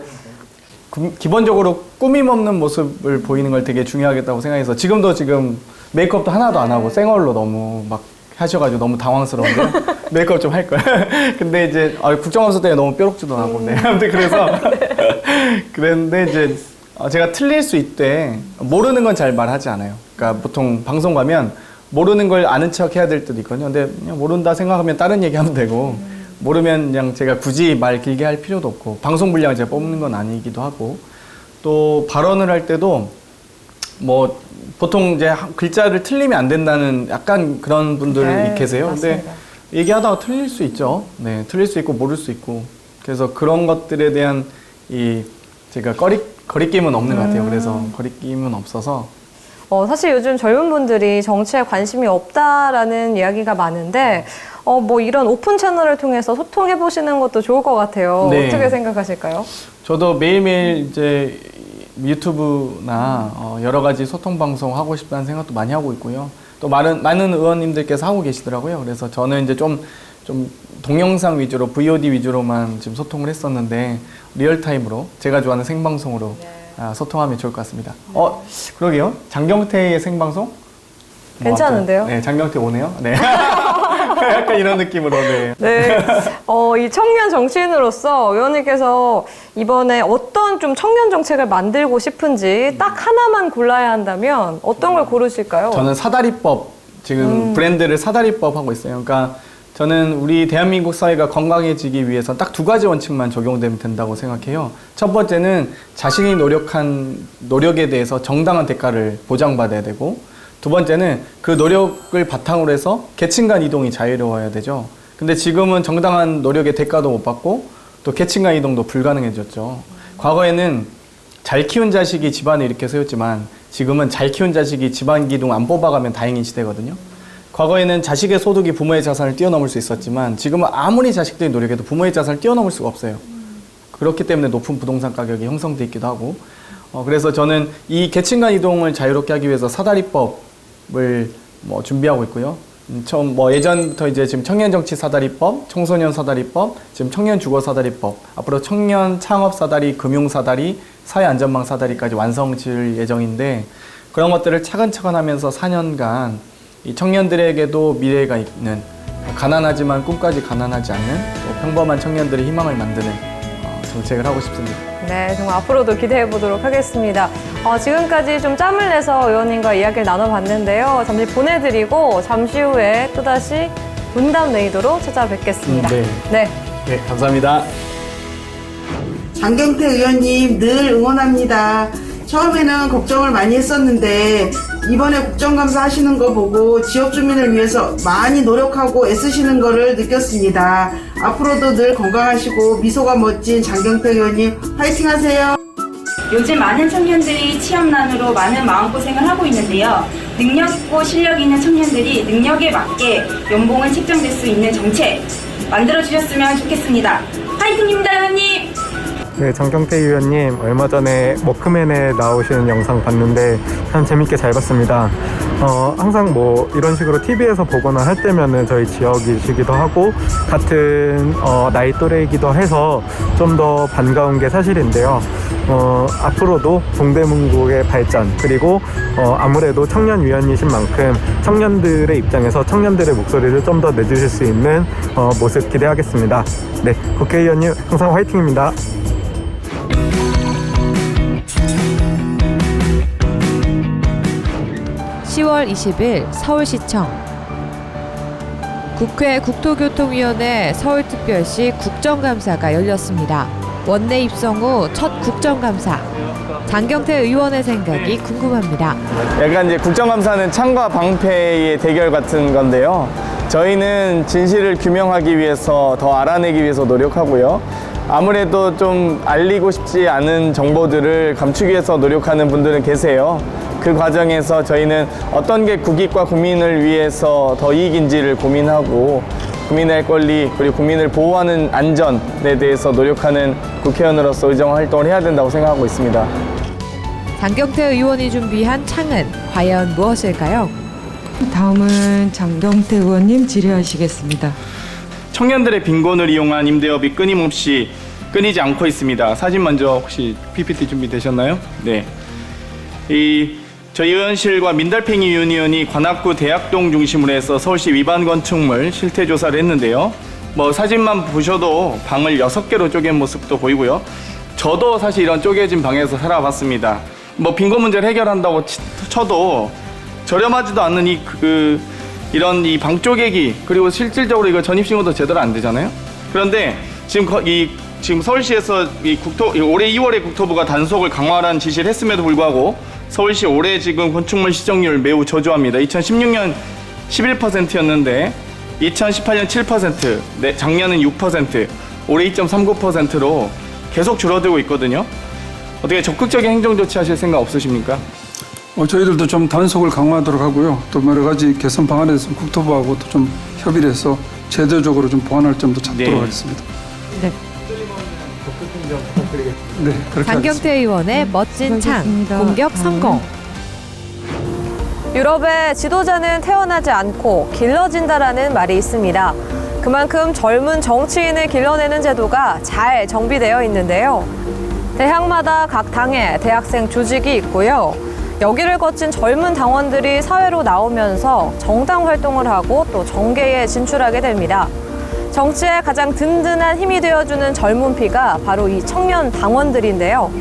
기본적으로 꾸밈 없는 모습을 보이는 걸 되게 중요하겠다고 생각해서 지금 메이크업도 하나도 안 하고 생얼로 너무 막 하셔가지고 너무 당황스러운데 메이크업 좀 할 걸. 근데 이제 국정감사 때문에 너무 뾰록지도 나고 아무튼 그래서 그랬는데 이제 제가 틀릴 수 있대. 모르는 건 잘 말하지 않아요. 그러니까 보통 방송 가면 모르는 걸 아는 척 해야 될 때도 있거든요. 근데 그냥 모른다 생각하면 다른 얘기하면 되고 모르면 그냥 제가 굳이 말 길게 할 필요도 없고 방송 분량을 제가 뽑는 건 아니기도 하고 또 발언을 할 때도 뭐 보통 이제 글자를 틀리면 안 된다는 약간 그런 분들 계세요. 맞습니다. 근데 얘기하다가 틀릴 수 있죠. 네, 틀릴 수 있고 모를 수 있고 그래서 그런 것들에 대한 제가 거리낌은 없는 것 같아요. 그래서 거리낌은 없어서 사실 요즘 젊은 분들이 정치에 관심이 없다라는 이야기가 많은데 뭐 이런 오픈 채널을 통해서 소통해 보시는 것도 좋을 것 같아요. 네. 어떻게 생각하실까요? 저도 매일매일 이제 유튜브나 여러 가지 소통 방송 하고 싶다는 생각도 많이 하고 있고요. 또 많은 의원님들께서 하고 계시더라고요. 그래서 저는 이제 좀 동영상 위주로 VOD 위주로만 지금 소통을 했었는데 리얼타임으로 제가 좋아하는 생방송으로 소통하면 좋을 것 같습니다. 그러게요. 장경태의 생방송? 괜찮은데요? 네, 장경태 오네요. 네. 약간 이런 느낌으로. 네. 네. 이 청년 정치인으로서 의원님께서 이번에 어떤 좀 청년 정책을 만들고 싶은지 딱 하나만 골라야 한다면 어떤 걸 고르실까요? 저는 사다리법, 지금 브랜드를 사다리법 하고 있어요. 그러니까 저는 우리 대한민국 사회가 건강해지기 위해서 딱 두 가지 원칙만 적용되면 된다고 생각해요. 첫 번째는 자신이 노력한 노력에 대해서 정당한 대가를 보장받아야 되고, 두 번째는 그 노력을 바탕으로 해서 계층 간 이동이 자유로워야 되죠. 근데 지금은 정당한 노력의 대가도 못 받고 또 계층 간 이동도 불가능해졌죠. 과거에는 잘 키운 자식이 집안을 이렇게 세웠지만 지금은 잘 키운 자식이 집안 기둥 안 뽑아가면 다행인 시대거든요. 과거에는 자식의 소득이 부모의 자산을 뛰어넘을 수 있었지만 지금은 아무리 자식들이 노력해도 부모의 자산을 뛰어넘을 수가 없어요. 그렇기 때문에 높은 부동산 가격이 형성돼 있기도 하고, 그래서 저는 이 계층 간 이동을 자유롭게 하기 위해서 사다리법을 준비하고 있고요. 예전부터 이제 지금 청년 정치 사다리법, 청소년 사다리법, 지금 청년 주거 사다리법, 앞으로 청년 창업 사다리, 금융 사다리, 사회 안전망 사다리까지 완성 지을 예정인데, 그런 것들을 차근차근 하면서 4년간 이 청년들에게도 미래가 있는, 가난하지만 꿈까지 가난하지 않는 또 평범한 청년들의 희망을 만드는 정책을 하고 싶습니다. 네, 정말 앞으로도 기대해 보도록 하겠습니다. 지금까지 좀 짬을 내서 의원님과 이야기를 나눠봤는데요. 잠시 보내드리고 잠시 후에 또다시 문담 레이더로 찾아뵙겠습니다. 네, 감사합니다. 장경태 의원님 늘 응원합니다. 처음에는 걱정을 많이 했었는데 이번에 국정감사 하시는 거 보고 지역 주민을 위해서 많이 노력하고 애쓰시는 거를 느꼈습니다. 앞으로도 늘 건강하시고 미소가 멋진 장경태 의원님 화이팅 하세요. 요즘 많은 청년들이 취업난으로 많은 마음고생을 하고 있는데요. 능력 있고 실력 있는 청년들이 능력에 맞게 연봉을 책정될 수 있는 정책 만들어주셨으면 좋겠습니다. 화이팅입니다, 의원님! 네, 장경태 의원님 얼마 전에 워크맨에 나오시는 영상 봤는데 참 재밌게 잘 봤습니다. 항상 이런 식으로 TV에서 보거나 할 때면은 저희 지역이시기도 하고 같은 나이 또래이기도 해서 좀 더 반가운 게 사실인데요. 앞으로도 동대문구의 발전, 그리고 아무래도 청년 위원이신 만큼 청년들의 입장에서 청년들의 목소리를 좀 더 내주실 수 있는 모습 기대하겠습니다. 네, 국회의원님 항상 화이팅입니다. (10월 20일) 서울시청 국회 국토교통위원회 서울특별시 국정감사가 열렸습니다. 원내 입성 후 첫 국정감사. 장경태 의원의 생각이 궁금합니다. 약간 이제 국정감사는 창과 방패의 대결 같은 건데요. 저희는 진실을 규명하기 위해서, 더 알아내기 위해서 노력하고요. 아무래도 좀 알리고 싶지 않은 정보들을 감추기 위해서 노력하는 분들은 계세요. 그 과정에서 저희는 어떤 게 국익과 국민을 위해서 더 이익인지를 고민하고, 국민의 권리 그리고 국민을 보호하는 안전에 대해서 노력하는 국회의원으로서 의정 활동을 해야 된다고 생각하고 있습니다. 장경태 의원이 준비한 창은 과연 무엇일까요? 다음은 장경태 의원님 질의하시겠습니다. 청년들의 빈곤을 이용한 임대업이 끊이지 않고 있습니다. 사진 먼저 혹시 PPT 준비되셨나요? 네. 저희 의원실과 민달팽이 유니언이 관악구 대학동 중심으로 해서 서울시 위반 건축물 실태 조사를 했는데요. 사진만 보셔도 방을 6개로 쪼갠 모습도 보이고요. 저도 사실 이런 쪼개진 방에서 살아봤습니다. 빈곤 문제를 해결한다고 쳐도 저렴하지도 않는 이런 이 방 쪼개기, 그리고 실질적으로 이거 전입신고도 제대로 안 되잖아요. 그런데 지금 서울시에서 올해 2월에 국토부가 단속을 강화한 지시를 했음에도 불구하고 서울시 올해 지금 건축물 시정률 매우 저조합니다. 2016년 11%였는데 2018년 7%, 작년은 6%, 올해 2.39%로 계속 줄어들고 있거든요. 어떻게 적극적인 행정 조치 하실 생각 없으십니까? 저희들도 좀 단속을 강화하도록 하고요. 또 여러 가지 개선 방안에 대해서 국토부하고 또 좀 협의를 해서 제도적으로 좀 보완할 점도 찾도록 하겠습니다. 네. 네, 그렇게 장경태 의원의 멋진 창, 공격 성공. 유럽의 지도자는 태어나지 않고 길러진다라는 말이 있습니다. 그만큼 젊은 정치인을 길러내는 제도가 잘 정비되어 있는데요. 대학마다 각 당에 대학생 조직이 있고요. 여기를 거친 젊은 당원들이 사회로 나오면서 정당 활동을 하고 또 정계에 진출하게 됩니다. 정치에 가장 든든한 힘이 되어주는 젊은 피가 바로 이 청년 당원들인데요.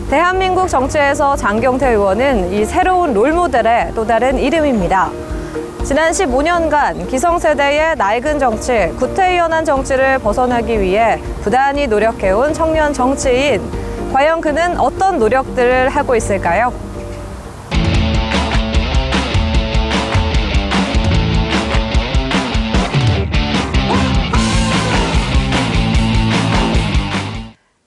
대한민국 정치에서 장경태 의원은 이 새로운 롤모델의 또 다른 이름입니다. 지난 15년간 기성세대의 낡은 정치, 구태의연한 정치를 벗어나기 위해 부단히 노력해온 청년 정치인. 과연 그는 어떤 노력들을 하고 있을까요?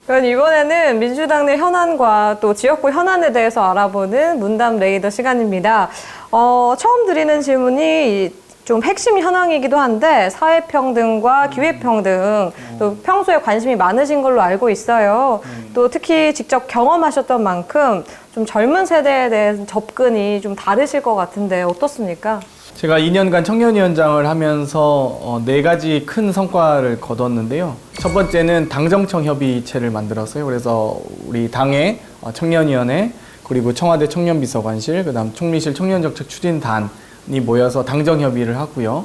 그럼 이번에는 민주당 내 현안과 또 지역구 현안에 대해서 알아보는 문담 레이더 시간입니다. 처음 드리는 질문이 좀 핵심 현황이기도 한데 사회평등과 기회평등 또 평소에 관심이 많으신 걸로 알고 있어요. 또 특히 직접 경험하셨던 만큼 좀 젊은 세대에 대한 접근이 좀 다르실 것 같은데 어떻습니까? 제가 2년간 청년위원장을 하면서 4가지 큰 성과를 거뒀는데요. 첫 번째는 당정청 협의체를 만들었어요. 그래서 우리 당의 청년위원회, 그리고 청와대 청년비서관실, 그다음 총리실 청년정책추진단이 모여서 당정협의를 하고요.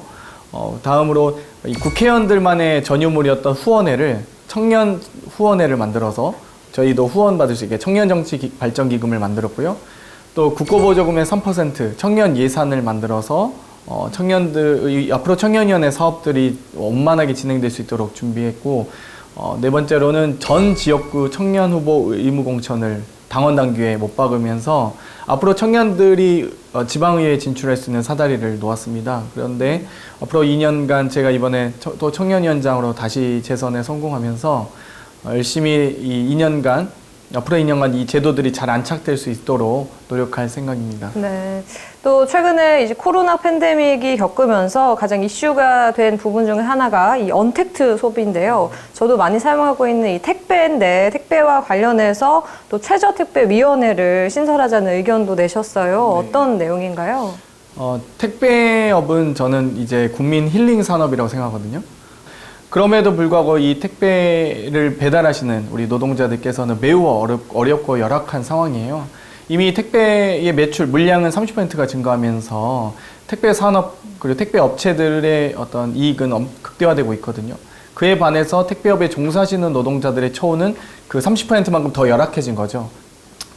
다음으로 이 국회의원들만의 전유물이었던 후원회를 청년 후원회를 만들어서 저희도 후원 받을 수 있게 청년정치발전기금을 만들었고요. 또 국고보조금의 3% 청년 예산을 만들어서 앞으로 청년위원회 사업들이 원만하게 진행될 수 있도록 준비했고, 네 번째로는 전 지역구 청년 후보 의무 공천을 당원 당규에 못 박으면서 앞으로 청년들이 지방의회에 진출할 수 있는 사다리를 놓았습니다. 그런데 앞으로 2년간 제가 이번에 또 청년위원장으로 다시 재선에 성공하면서 열심히 앞으로 2년간 이 제도들이 잘 안착될 수 있도록 노력할 생각입니다. 네. 또 최근에 이제 코로나 팬데믹이 겪으면서 가장 이슈가 된 부분 중에 하나가 이 언택트 소비인데요. 저도 많이 사용하고 있는 이 택배인데 택배와 관련해서 또 최저택배위원회를 신설하자는 의견도 내셨어요. 네. 어떤 내용인가요? 택배업은 저는 이제 국민 힐링 산업이라고 생각하거든요. 그럼에도 불구하고 이 택배를 배달하시는 우리 노동자들께서는 매우 어렵고 열악한 상황이에요. 이미 택배의 매출 물량은 30%가 증가하면서 택배 산업 그리고 택배 업체들의 어떤 이익은 극대화되고 있거든요. 그에 반해서 택배업에 종사하시는 노동자들의 처우는 그 30%만큼 더 열악해진 거죠.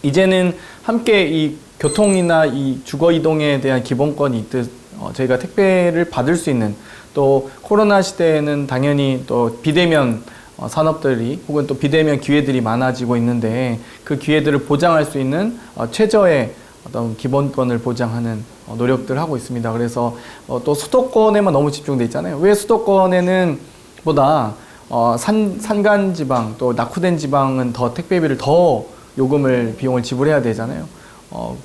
이제는 함께 이 교통이나 이 주거 이동에 대한 기본권이 있듯 저희가 택배를 받을 수 있는, 또 코로나 시대에는 당연히 또 비대면 산업들이 혹은 또 비대면 기회들이 많아지고 있는데 그 기회들을 보장할 수 있는 최저의 어떤 기본권을 보장하는 노력들을 하고 있습니다. 그래서 또 수도권에만 너무 집중돼 있잖아요. 왜 수도권에는 보다 산간 지방 또 낙후된 지방은 더 택배비를 더 비용을 지불해야 되잖아요.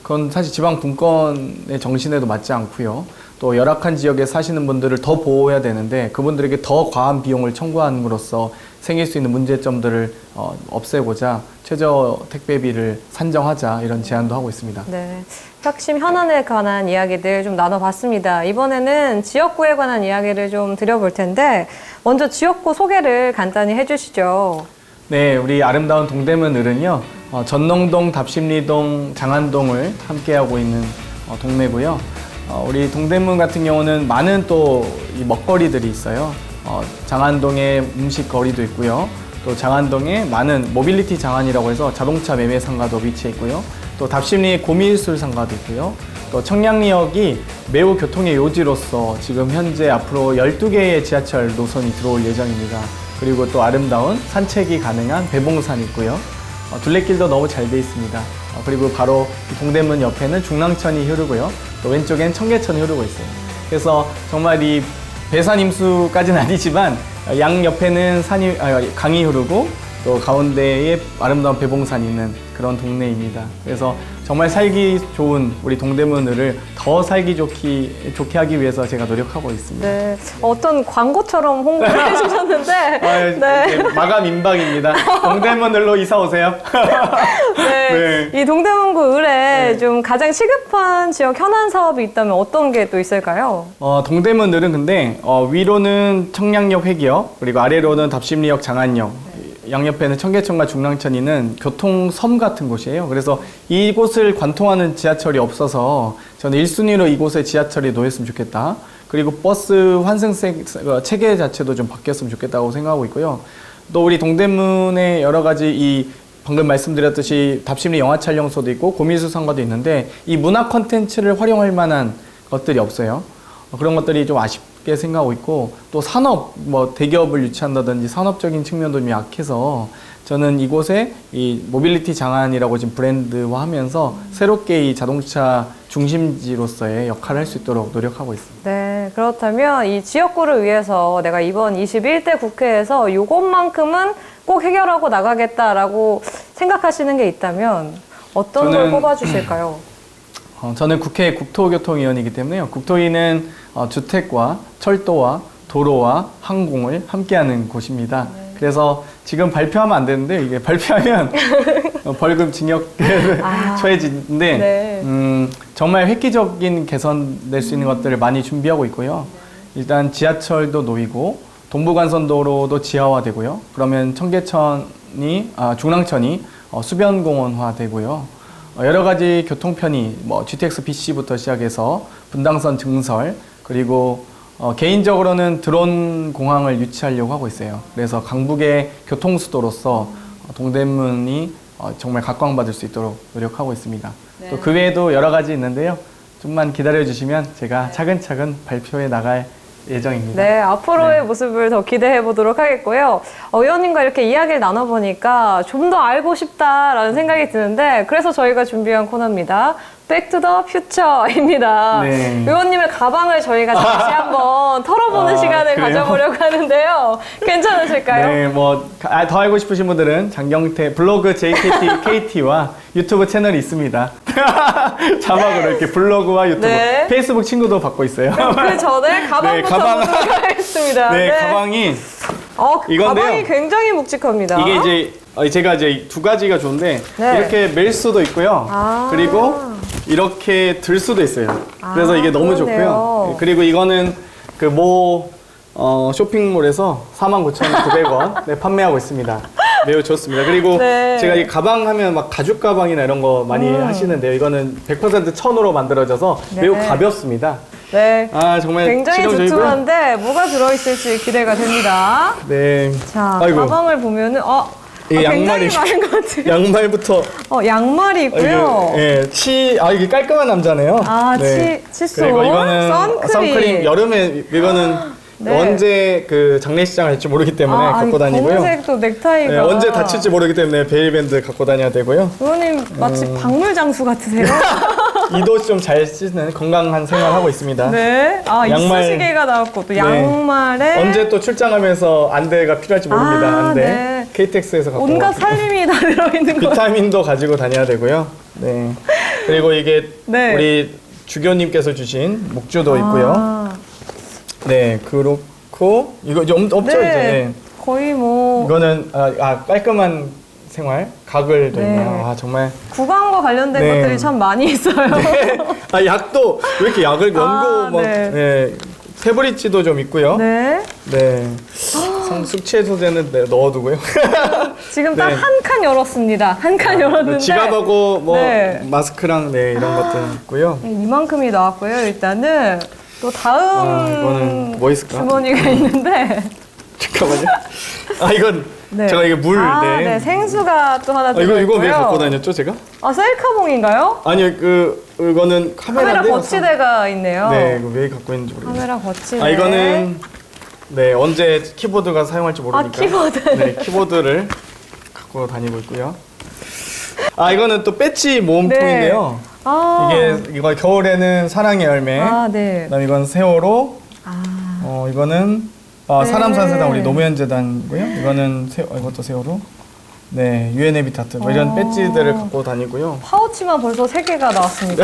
그건 사실 지방 분권의 정신에도 맞지 않고요. 또 열악한 지역에 사시는 분들을 더 보호해야 되는데 그분들에게 더 과한 비용을 청구함으로써 생길 수 있는 문제점들을 없애고자 최저 택배비를 산정하자, 이런 제안도 하고 있습니다. 네, 핵심 현안에 관한 이야기들 좀 나눠봤습니다. 이번에는 지역구에 관한 이야기를 좀 드려볼 텐데 먼저 지역구 소개를 간단히 해주시죠. 네, 우리 아름다운 동대문을은요, 전농동, 답심리동, 장안동을 함께하고 있는 동네고요. 우리 동대문 같은 경우는 많은 또 이 먹거리들이 있어요. 장안동에 음식거리도 있고요. 또 장안동에 많은 모빌리티 장안이라고 해서 자동차 매매 상가도 위치해 있고요. 또 답심리에 고미술 상가도 있고요. 또 청량리역이 매우 교통의 요지로서 지금 현재 앞으로 12개의 지하철 노선이 들어올 예정입니다. 그리고 또 아름다운 산책이 가능한 배봉산이 있고요. 둘레길도 너무 잘 돼 있습니다. 그리고 바로 동대문 옆에는 중랑천이 흐르고요. 또 왼쪽엔 청계천이 흐르고 있어요. 그래서 정말 이 배산 임수까지는 아니지만 양 옆에는 강이 흐르고 또 가운데에 아름다운 배봉산이 있는 그런 동네입니다. 그래서 정말 살기 좋은 우리 동대문을을 더 살기 좋게 하기 위해서 제가 노력하고 있습니다. 네. 어떤 광고처럼 홍보를 해주셨는데. 네. 마감 임박입니다. 동대문을로 이사 오세요. 네. 이 동대문구 을에 좀 가장 시급한 지역 현안 사업이 있다면 어떤 게 또 있을까요? 동대문을은 근데 위로는 청량역 회기역, 그리고 아래로는 답심리역 장안역, 양옆에는 청계천과 중랑천이는 교통섬 같은 곳이에요. 그래서 이곳을 관통하는 지하철이 없어서 저는 1순위로 이곳에 지하철이 놓였으면 좋겠다. 그리고 버스 환승세 체계 자체도 좀 바뀌었으면 좋겠다고 생각하고 있고요. 또 우리 동대문에 여러 가지 방금 말씀드렸듯이 답심리 영화 촬영소도 있고 고미수상가도 있는데 이 문화 콘텐츠를 활용할 만한 것들이 없어요. 그런 것들이 좀 아쉽게 생각하고 있고, 또 산업, 대기업을 유치한다든지 산업적인 측면도 좀 약해서 저는 이곳에 이 모빌리티 장안이라고 지금 브랜드화하면서 새롭게 이 자동차 중심지로서의 역할을 할 수 있도록 노력하고 있습니다. 네, 그렇다면 이 지역구를 위해서 내가 이번 21대 국회에서 이것만큼은 꼭 해결하고 나가겠다라고 생각하시는 게 있다면 어떤 걸 꼽아주실까요? 저는 국회 국토교통위원이기 때문에요. 국토위는 주택과 철도와 도로와 항공을 함께하는 곳입니다. 그래서 지금 발표하면 안 되는데 이게 발표하면 벌금 징역에 처해지는데 정말 획기적인 개선될 수 있는 것들을 많이 준비하고 있고요. 일단 지하철도 놓이고 동부간선도로도 지하화되고요. 그러면 중랑천이 수변공원화 되고요. 여러 가지 교통편이 GTX BC부터 시작해서 분당선 증설, 그리고 개인적으로는 드론 공항을 유치하려고 하고 있어요. 그래서 강북의 교통수도로서 동대문이 정말 각광받을 수 있도록 노력하고 있습니다. 네. 또 그 외에도 여러 가지 있는데요. 좀만 기다려주시면 제가 차근차근 발표해 나갈 예정입니다. 네, 앞으로의 모습을 더 기대해 보도록 하겠고요. 의원님과 이렇게 이야기를 나눠보니까 좀 더 알고 싶다라는 생각이 드는데, 그래서 저희가 준비한 코너입니다. 백투 더 퓨처입니다. 네. 의원님의 가방을 저희가 다시 한번 털어보는 시간을 그래요? 가져보려고 하는데요. 괜찮으실까요? 네, 더 알고 싶으신 분들은 장경태 블로그 JKT와 유튜브 채널이 있습니다. 자막으로 이렇게 블로그와 유튜브, 네. 페이스북 친구도 받고 있어요. 그 전에 가방부터 보도록 하겠습니다. 네, 가방이 이건데요. 가방이 굉장히 묵직합니다. 이게 제가 두 가지가 좋은데 네. 이렇게 멜 수도 있고요. 그리고 이렇게 들 수도 있어요. 그래서 이게 너무 그러네요. 좋고요. 그리고 이거는 쇼핑몰에서 49,900원 네, 판매하고 있습니다. 매우 좋습니다. 그리고 네. 제가 이 가방 하면 가죽 가방이나 이런 거 많이 하시는데요. 이거는 100% 천으로 만들어져서 매우 가볍습니다. 네. 정말 굉장히 실용적이고요. 두툼한데 뭐가 들어있을지 기대가 됩니다. 네. 자, 아이고. 가방을 보면은 이 굉장히 양말이- 많은 것 같아요. 양말부터 양말이 있고요. 이게 깔끔한 남자네요. 칫솔, 그리고 이거는 선크림. 여름에 이거는 네. 언제 장례식장을 할지 모르기 때문에 갖고 다니고요. 검은색 또 넥타이가. 네, 언제 다칠지 모르기 때문에 베일밴드 갖고 다녀야 되고요. 의원님 마치 박물 장수 같으세요. 이도 좀 잘 씻는 건강한 생활하고 있습니다. 네. 이쑤시개가 나왔고 또 양말에 언제 또 출장하면서 안대가 필요할지 모릅니다. 안대. 네. KTX에서 갖고 온갖 왔습니다. 살림이 다 들어있는 거. 비타민도 가지고 다녀야 되고요. 네. 그리고 이게 네. 우리 주교님께서 주신 목주도 있고요. 네, 그렇고 이거 좀 없죠 네. 이제. 거의 이거는 깔끔한 생활 가글도 네. 있네요. 정말 구강과 관련된 네. 것들이 참 많이 있어요. 약도 왜 이렇게 약을 연고 페브리치도 좀 있고요. 네. 네. 숙취 소재는 넣어두고요. 지금 딱 네. 한 칸 열었습니다. 한 칸 열었는데. 지갑하고 네. 마스크랑 이런 것들 있고요. 이만큼이 나왔고요. 일단은 또 다음 이거는 뭐 있을까? 주머니가 있는데. 잠깐만요. 이건 네. 제가 이게 물. 네. 생수가 또 하나 들어있고요. 이거 왜 갖고 다녔죠, 제가? 셀카봉인가요? 아니요, 이거는 카메라 거치대가 있네요. 네, 이거 왜 갖고 있는지 모르겠어요. 카메라 거치대. 이거는 언제 키보드가 사용할지 모르니까. 키보드. 네, 키보드를 갖고 다니고 있고요. 이거는 또 배지 모음통인데요. 이거 겨울에는 사랑의 열매. 네. 그다음 이건 세월호. 이거는 사람사세단 우리 노무현 재단이고요. 이거는 이것도 세월호. 네, UN 해비타트 뭐 이런 배지들을 갖고 다니고요. 파우치만 벌써 3개가 나왔습니다.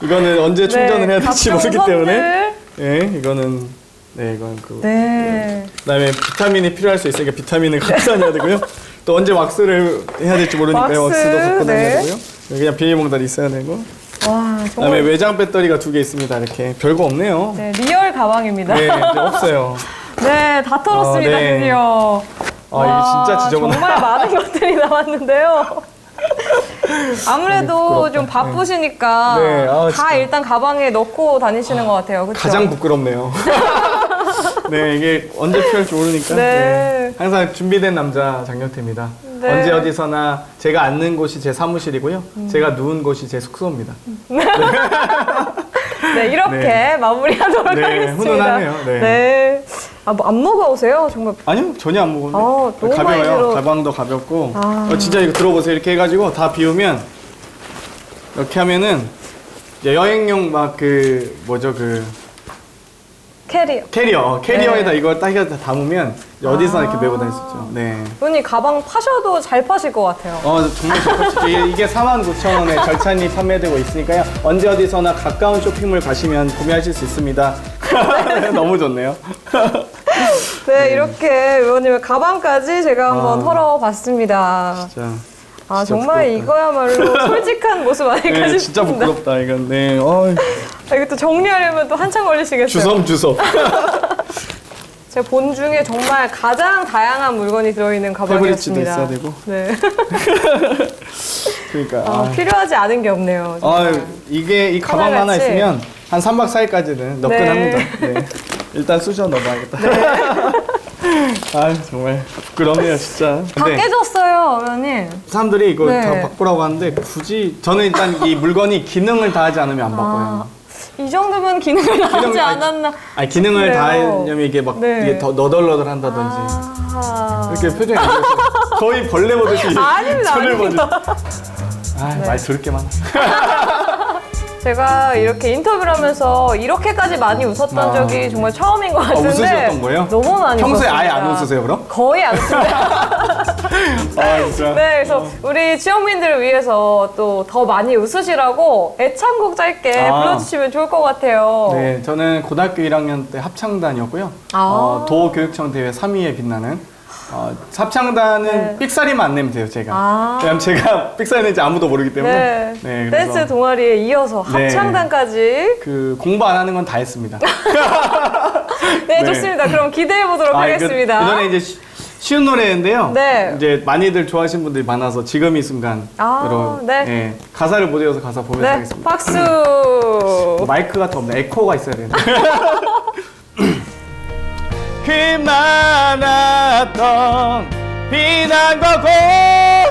이거는 언제 충전을 해야 될지 모르기 때문에. 선들. 네, 이거는 이건 그. 네. 그다음에 비타민이 필요할 수 있으니까 비타민을 갖고 다녀야 되고요. 또 언제 왁스를 해야 될지 모르니까요. 왁스도 갖고 다녀야 되고요. 여기 그냥 비닐봉다리 있어야 되고. 와, 그다음에 정말. 외장 배터리가 2개 있습니다. 이렇게 별거 없네요. 네, 리얼 가방입니다. 네, 이제 없어요. 네, 다 털었습니다, 네. 드디어. 이게 진짜 지저분하다. 정말 많은 것들이 남았는데요. 아무래도 좀 바쁘시니까 네, 다 진짜. 일단 가방에 넣고 다니시는 것 같아요. 그렇죠? 가장 부끄럽네요. 네, 이게 언제 필요할지 모르니까. 네. 네. 항상 준비된 남자 장경태입니다. 네. 언제 어디서나 제가 앉는 곳이 제 사무실이고요. 제가 누운 곳이 제 숙소입니다. 네, 이렇게 네. 마무리하도록 네, 하겠습니다. 훈훈하네요. 네. 네. 아, 뭐 안 무거우세요? 정말. 아니요, 전혀 안 무거운데. 너무 많이 가벼워요. 들어. 가방도 가볍고. 아. 진짜 이거 들어보세요. 이렇게 해가지고 다 비우면 이렇게 하면은 이제 여행용 막 그 뭐죠 캐리어. 캐리어에다 네. 이걸 딱 해서 담으면 어디서나 이렇게 메고 다닐 수 있죠. 네. 분이 가방 파셔도 잘 파실 것 같아요. 정말 좋죠. 이게 49,000원에 절찬리 판매되고 있으니까요. 언제 어디서나 가까운 쇼핑몰 가시면 구매하실 수 있습니다. 너무 좋네요. 네, 이렇게 의원님의 가방까지 제가 한번 털어봤습니다. 진짜. 아, 진짜 정말 부끄럽다. 이거야말로 솔직한 모습 아닐까 네, 싶습니다. 진짜 부끄럽다 이건. 네. 이거 또 정리하려면 또 한참 걸리시겠어요. 주섬. 제 본 중에 정말 가장 다양한 물건이 들어있는 페브리치도 가방이었습니다. 있어야 되고. 네. 그러니까. 필요하지 않은 게 없네요. 정말. 이 가방 하나 하나같이. 있으면 한 3박 4일까지는 너끈합니다. 네. 일단 쑤셔 넣어봐야겠다. 정말 부끄럽네요, 진짜. 다 근데 깨졌어요, 의원님. 사람들이 이거 네. 다 바꾸라고 하는데 굳이 저는 일단 이 물건이 기능을 다하지 않으면 안 바꿔요. 이 정도면 기능을 다하지 기능을- 않았나. 기능을 그래요. 다하려면 이게 막 네. 이게 더 너덜너덜 한다든지 이렇게 표정이 안 좋으세요. 거의 벌레 보듯이 아닙니다, 손을 아닙니다. 네. 말 더럽게 많아. 제가 이렇게 인터뷰를 하면서 이렇게까지 많이 웃었던 적이 정말 처음인 것 같은데. 웃으셨던 거예요? 너무 많이 평소에 웃었습니다. 아예 안 웃으세요, 그럼? 거의 안 웃습니다. 진짜. 네, 그래서 우리 지역민들을 위해서 또 더 많이 웃으시라고 애창곡 짧게 불러주시면 좋을 것 같아요. 네, 저는 고등학교 1학년 때 합창단이었고요. 도교육청 대회 3위에 빛나는 합창단은 삑사리만 안 내면 돼요, 제가. 왜냐면 제가 삑사리 낸지 아무도 모르기 때문에. 네, 그래서 댄스 동아리에 이어서 네. 합창단까지. 공부 안 하는 건 다 했습니다. 네, 네. 좋습니다. 그럼 기대해 보도록 하겠습니다. 이전에 이제 쉬운 노래인데요. 네. 이제 많이들 좋아하시는 분들이 많아서 지금 이 순간으로 네. 가사를 못 외워서 가사 보면서 네, 하겠습니다. 박수. 마이크가 더 없네. 에코가 있어야 되는데. 그 많았던 비난과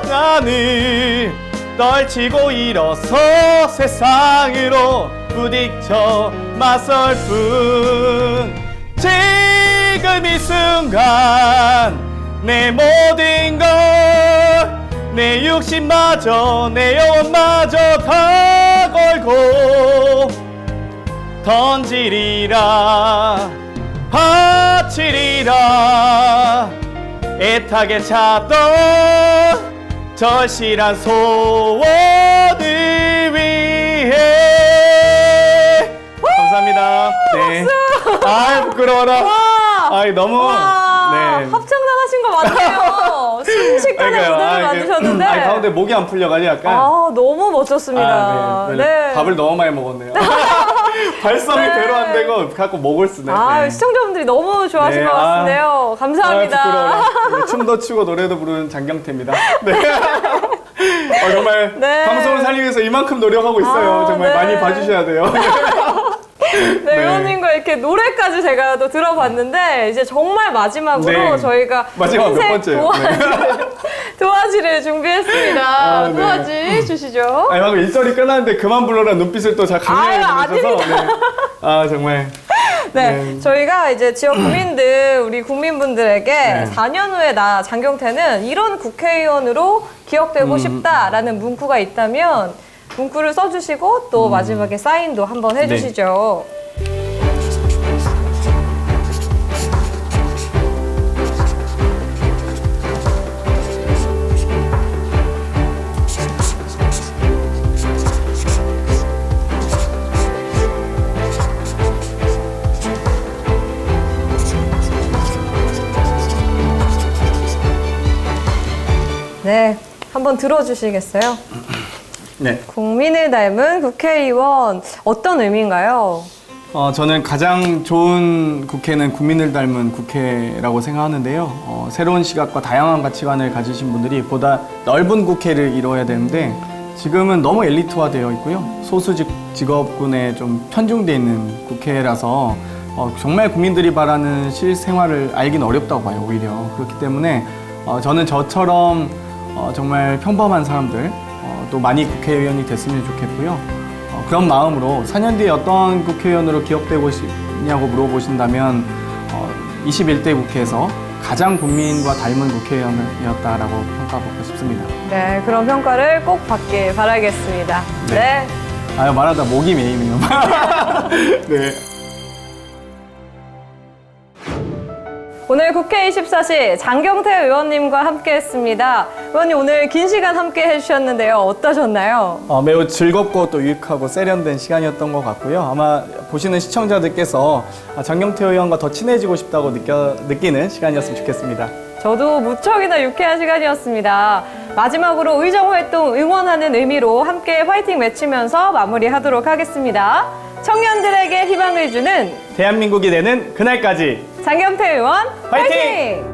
고난을 떨치고 일어서 세상으로 부딪혀 맞설 뿐 지금 이 순간 내 모든 걸 내 육신마저 내 영혼마저 다 걸고 던지리라 바치리라 애타게 찾던 절실한 소원을 위해. 감사합니다. 네. 부끄러워라. 너무. 네. 합창단 하신 거 맞네요. 순식간에 무대를 만드셨는데. 가운데 목이 안 풀려가지고 약간. 너무 멋졌습니다. 네. 밥을 너무 많이 먹었네요. 발성이 배로 안 되고 갖고 목을 쓰네. 시청자분들이 너무 좋아하실 것 같은데요. 감사합니다. 부끄러워라. 춤도 추고 노래도 부르는 장경태입니다. 네. 정말 방송을 살리기 위해서 이만큼 노력하고 있어요. 정말 많이 봐주셔야 돼요. 네, 의원님과 이렇게 노래까지 제가 또 들어봤는데 이제 정말 마지막으로 저희가 마지막 몇 번째요? 도화지를 준비했습니다. 도화지 주시죠. 방금 일절이 끝났는데 그만 불러라 눈빛을 또 잘 강렬하게 보내셔서 정말. 네, 저희가 이제 지역 구민들, 우리 국민분들에게 4년 후에 나 장경태는 이런 국회의원으로 기억되고 싶다라는 문구가 있다면 문구를 써주시고 또 마지막에 사인도 한번 해주시죠. 한번 들어주시겠어요? 네. 국민을 닮은 국회의원 어떤 의미인가요? 저는 가장 좋은 국회는 국민을 닮은 국회라고 생각하는데요. 새로운 시각과 다양한 가치관을 가지신 분들이 보다 넓은 국회를 이루어야 되는데 지금은 너무 엘리트화되어 있고요. 소수 직업군에 좀 편중되어 있는 국회라서 정말 국민들이 바라는 실생활을 알기는 어렵다고 봐요, 오히려. 그렇기 때문에 저는 저처럼 정말 평범한 사람들 또 많이 국회의원이 됐으면 좋겠고요. 그런 마음으로 4년 뒤에 어떤 국회의원으로 기억되고 싶냐고 물어보신다면 21대 국회에서 가장 국민과 닮은 국회의원이었다라고 평가받고 싶습니다. 네, 그런 평가를 꼭 받길 바라겠습니다. 네. 아, 말하다 목이 메이네요. 네. 오늘 국회 24시 장경태 의원님과 함께했습니다. 의원님 오늘 긴 시간 함께 해주셨는데요. 어떠셨나요? 매우 즐겁고 또 유익하고 세련된 시간이었던 것 같고요. 아마 보시는 시청자들께서 장경태 의원과 더 친해지고 싶다고 느끼는 시간이었으면 좋겠습니다. 저도 무척이나 유쾌한 시간이었습니다. 마지막으로 의정활동 응원하는 의미로 함께 화이팅 외치면서 마무리하도록 하겠습니다. 청년들에게 희망을 주는 대한민국이 되는 그날까지 장경태 의원 화이팅!